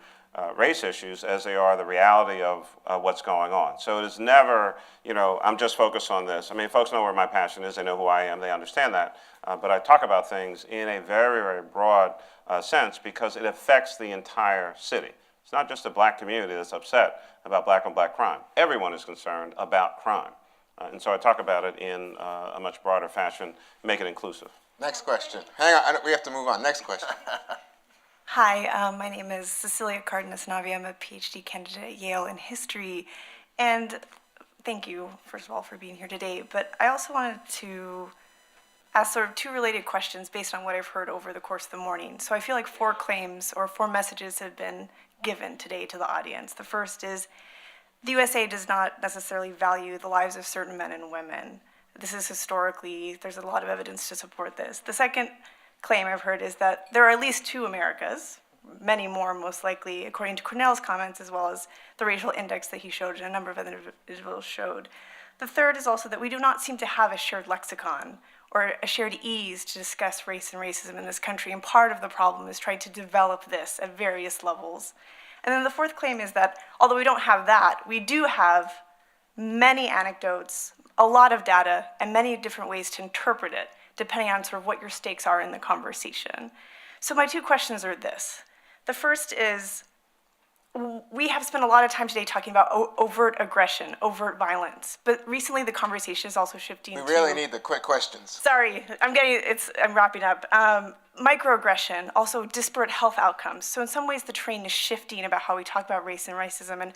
race issues as they are the reality of what's going on. So it is never, I'm just focused on this. I mean, folks know where my passion is. They know who I am. They understand that. But I talk about things in a very, very broad sense because it affects the entire city. It's not just a black community that's upset about black on black crime. Everyone is concerned about crime. And so I talk about it in a much broader fashion, make it inclusive. Next question. Hang on, we have to move on. Next question. Hi, my name is Cecilia Cardenas-Navi. I'm a PhD candidate at Yale in history. And thank you, first of all, for being here today. But I also wanted to ask sort of two related questions based on what I've heard over the course of the morning. So I feel like 4 claims or 4 messages have been given today to the audience. The first is the USA does not necessarily value the lives of certain men and women. This is historically, there's a lot of evidence to support this. The second claim I've heard is that there are at least 2 Americas, many more most likely, according to Cornell's comments, as well as the racial index that he showed and a number of other individuals showed. The third is also that we do not seem to have a shared lexicon or a shared ease to discuss race and racism in this country, and part of the problem is trying to develop this at various levels. And then the fourth claim is that although we don't have that, we do have many anecdotes, a lot of data, and many different ways to interpret it, depending on sort of what your stakes are in the conversation. So my 2 questions are this. The first is, we have spent a lot of time today talking about overt aggression, overt violence, but recently the conversation is also shifting to... We really need the quick questions. Sorry, I'm wrapping up. Microaggression, also disparate health outcomes. So in some ways the train is shifting about how we talk about race and racism,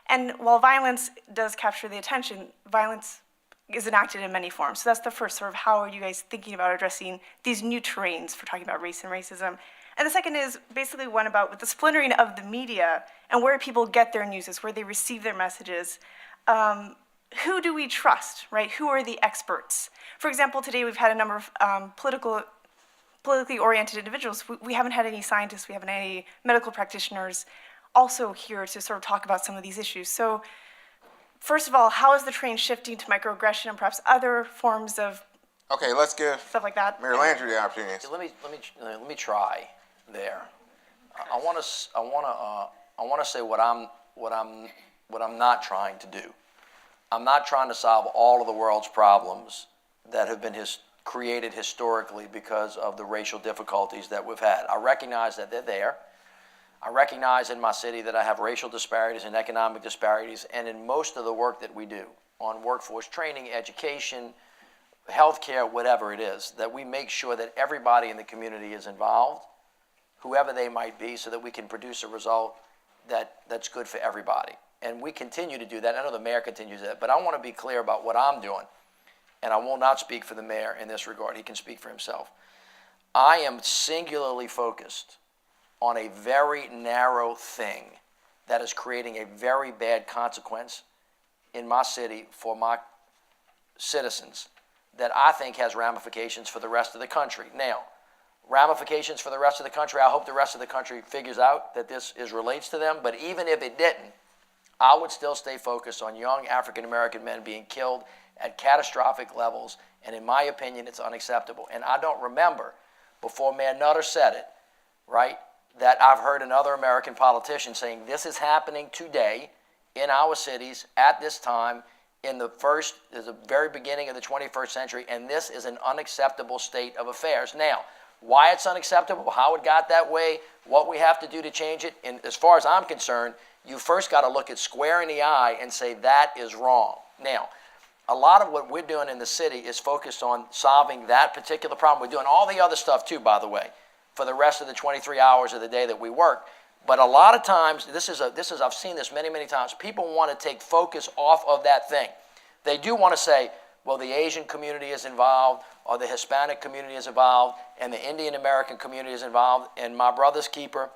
and while violence does capture the attention, violence is enacted in many forms. So that's the first sort of, how are you guys thinking about addressing these new terrains for talking about race and racism? And the second is basically one about with the splintering of the media and where people get their news, is where they receive their messages. Who do we trust, right? Who are the experts? For example, today we've had a number of politically oriented individuals. We haven't had any scientists, we haven't had any medical practitioners also here to sort of talk about some of these issues. So first of all, how is the train shifting to microaggression and perhaps other forms of Okay, let's give stuff like that? Mayor Landrieu the opportunity. Let me try there. I want to say what I'm not trying to do. I'm not trying to solve all of the world's problems that have been created historically because of the racial difficulties that we've had. I recognize that they're there. I recognize in my city that I have racial disparities and economic disparities, and in most of the work that we do on workforce training, education, healthcare, whatever it is, that we make sure that everybody in the community is involved, whoever they might be, so that we can produce a result that's good for everybody. And we continue to do that. I know the mayor continues that, but I want to be clear about what I'm doing. And I will not speak for the mayor in this regard. He can speak for himself. I am singularly focused on a very narrow thing that is creating a very bad consequence in my city for my citizens that I think has ramifications for the rest of the country. Now, ramifications for the rest of the country, I hope the rest of the country figures out that this relates to them, but even if it didn't, I would still stay focused on young African-American men being killed at catastrophic levels, and in my opinion, it's unacceptable. And I don't remember, before Mayor Nutter said it, right, that I've heard another American politician saying this is happening today in our cities at this time in the very beginning of the 21st century, and this is an unacceptable state of affairs. Now, why it's unacceptable, how it got that way, what we have to do to change it, and as far as I'm concerned, you first got to look it square in the eye and say that is wrong. Now, a lot of what we're doing in the city is focused on solving that particular problem. We're doing all the other stuff too, by the way, for the rest of the 23 hours of the day that we work. But a lot of times, I've seen this many, many times, people want to take focus off of that thing. They do want to say, well, the Asian community is involved, or the Hispanic community is involved, and the Indian American community is involved, and my brother's keeper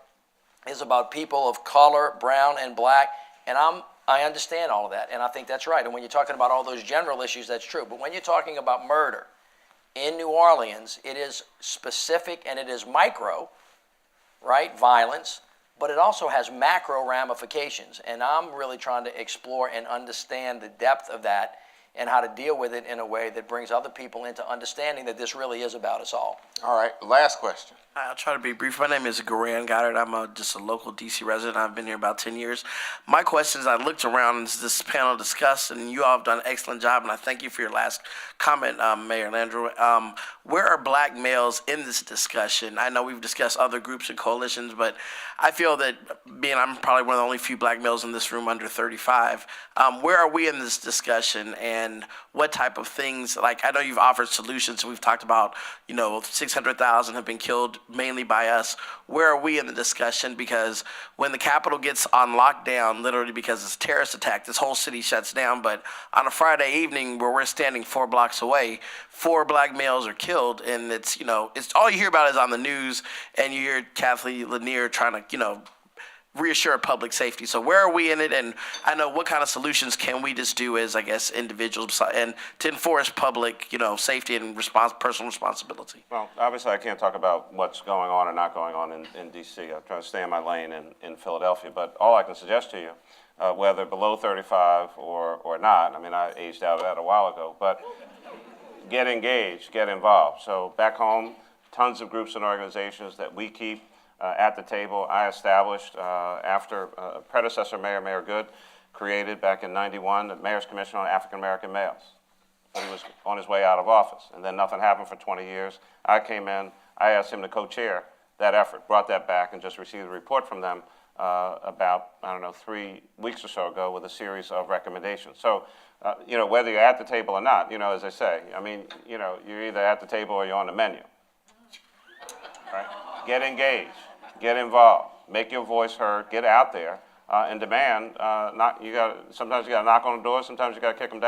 is about people of color, brown and black, and I understand all of that, and I think that's right. And when you're talking about all those general issues, that's true. But when you're talking about murder in New Orleans, it is specific and it is micro, right, violence, but it also has macro ramifications. And I'm really trying to explore and understand the depth of that and how to deal with it in a way that brings other people into understanding that this really is about us all. All right, last question. I'll try to be brief. My name is Garan Goddard. I'm just a local D.C. resident. I've been here about 10 years. My question is, I looked around as this panel discussed, and you all have done an excellent job, and I thank you for your last comment, Mayor Landrieu. Where are black males in this discussion? I know we've discussed other groups and coalitions, but I feel that I'm probably one of the only few black males in this room under 35, where are we in this discussion, and what type of things, like I know you've offered solutions, we've talked about, 600,000 have been killed mainly by us. Where are we in the discussion? Because when the Capitol gets on lockdown, literally because it's a terrorist attack, this whole city shuts down. But on a Friday evening where we're standing 4 blocks away, 4 black males are killed, and it's all you hear about is on the news, and you hear Kathleen Lanier trying to, reassure public safety. So where are we in it? And I know what kind of solutions can we just do as, I guess, individuals and to enforce public, safety and personal responsibility? Well, obviously I can't talk about what's going on or not going on in D.C. I'm trying to stay in my lane in Philadelphia. But all I can suggest to you, whether below 35 or not, I aged out of that a while ago, but get engaged, get involved. So back home, tons of groups and organizations that we keep at the table. I established after a predecessor mayor, Mayor Good, created back in '91 the Mayor's Commission on African American Males. But he was on his way out of office, and then nothing happened for 20 years. I came in, I asked him to co-chair that effort, brought that back, and just received a report from them about, 3 weeks or so ago with a series of recommendations. So, whether you're at the table or not, as I say, you're either at the table or you're on the menu. Right? Get engaged, get involved, make your voice heard, get out there, and demand. Sometimes you got to knock on the door, sometimes you got to kick them down.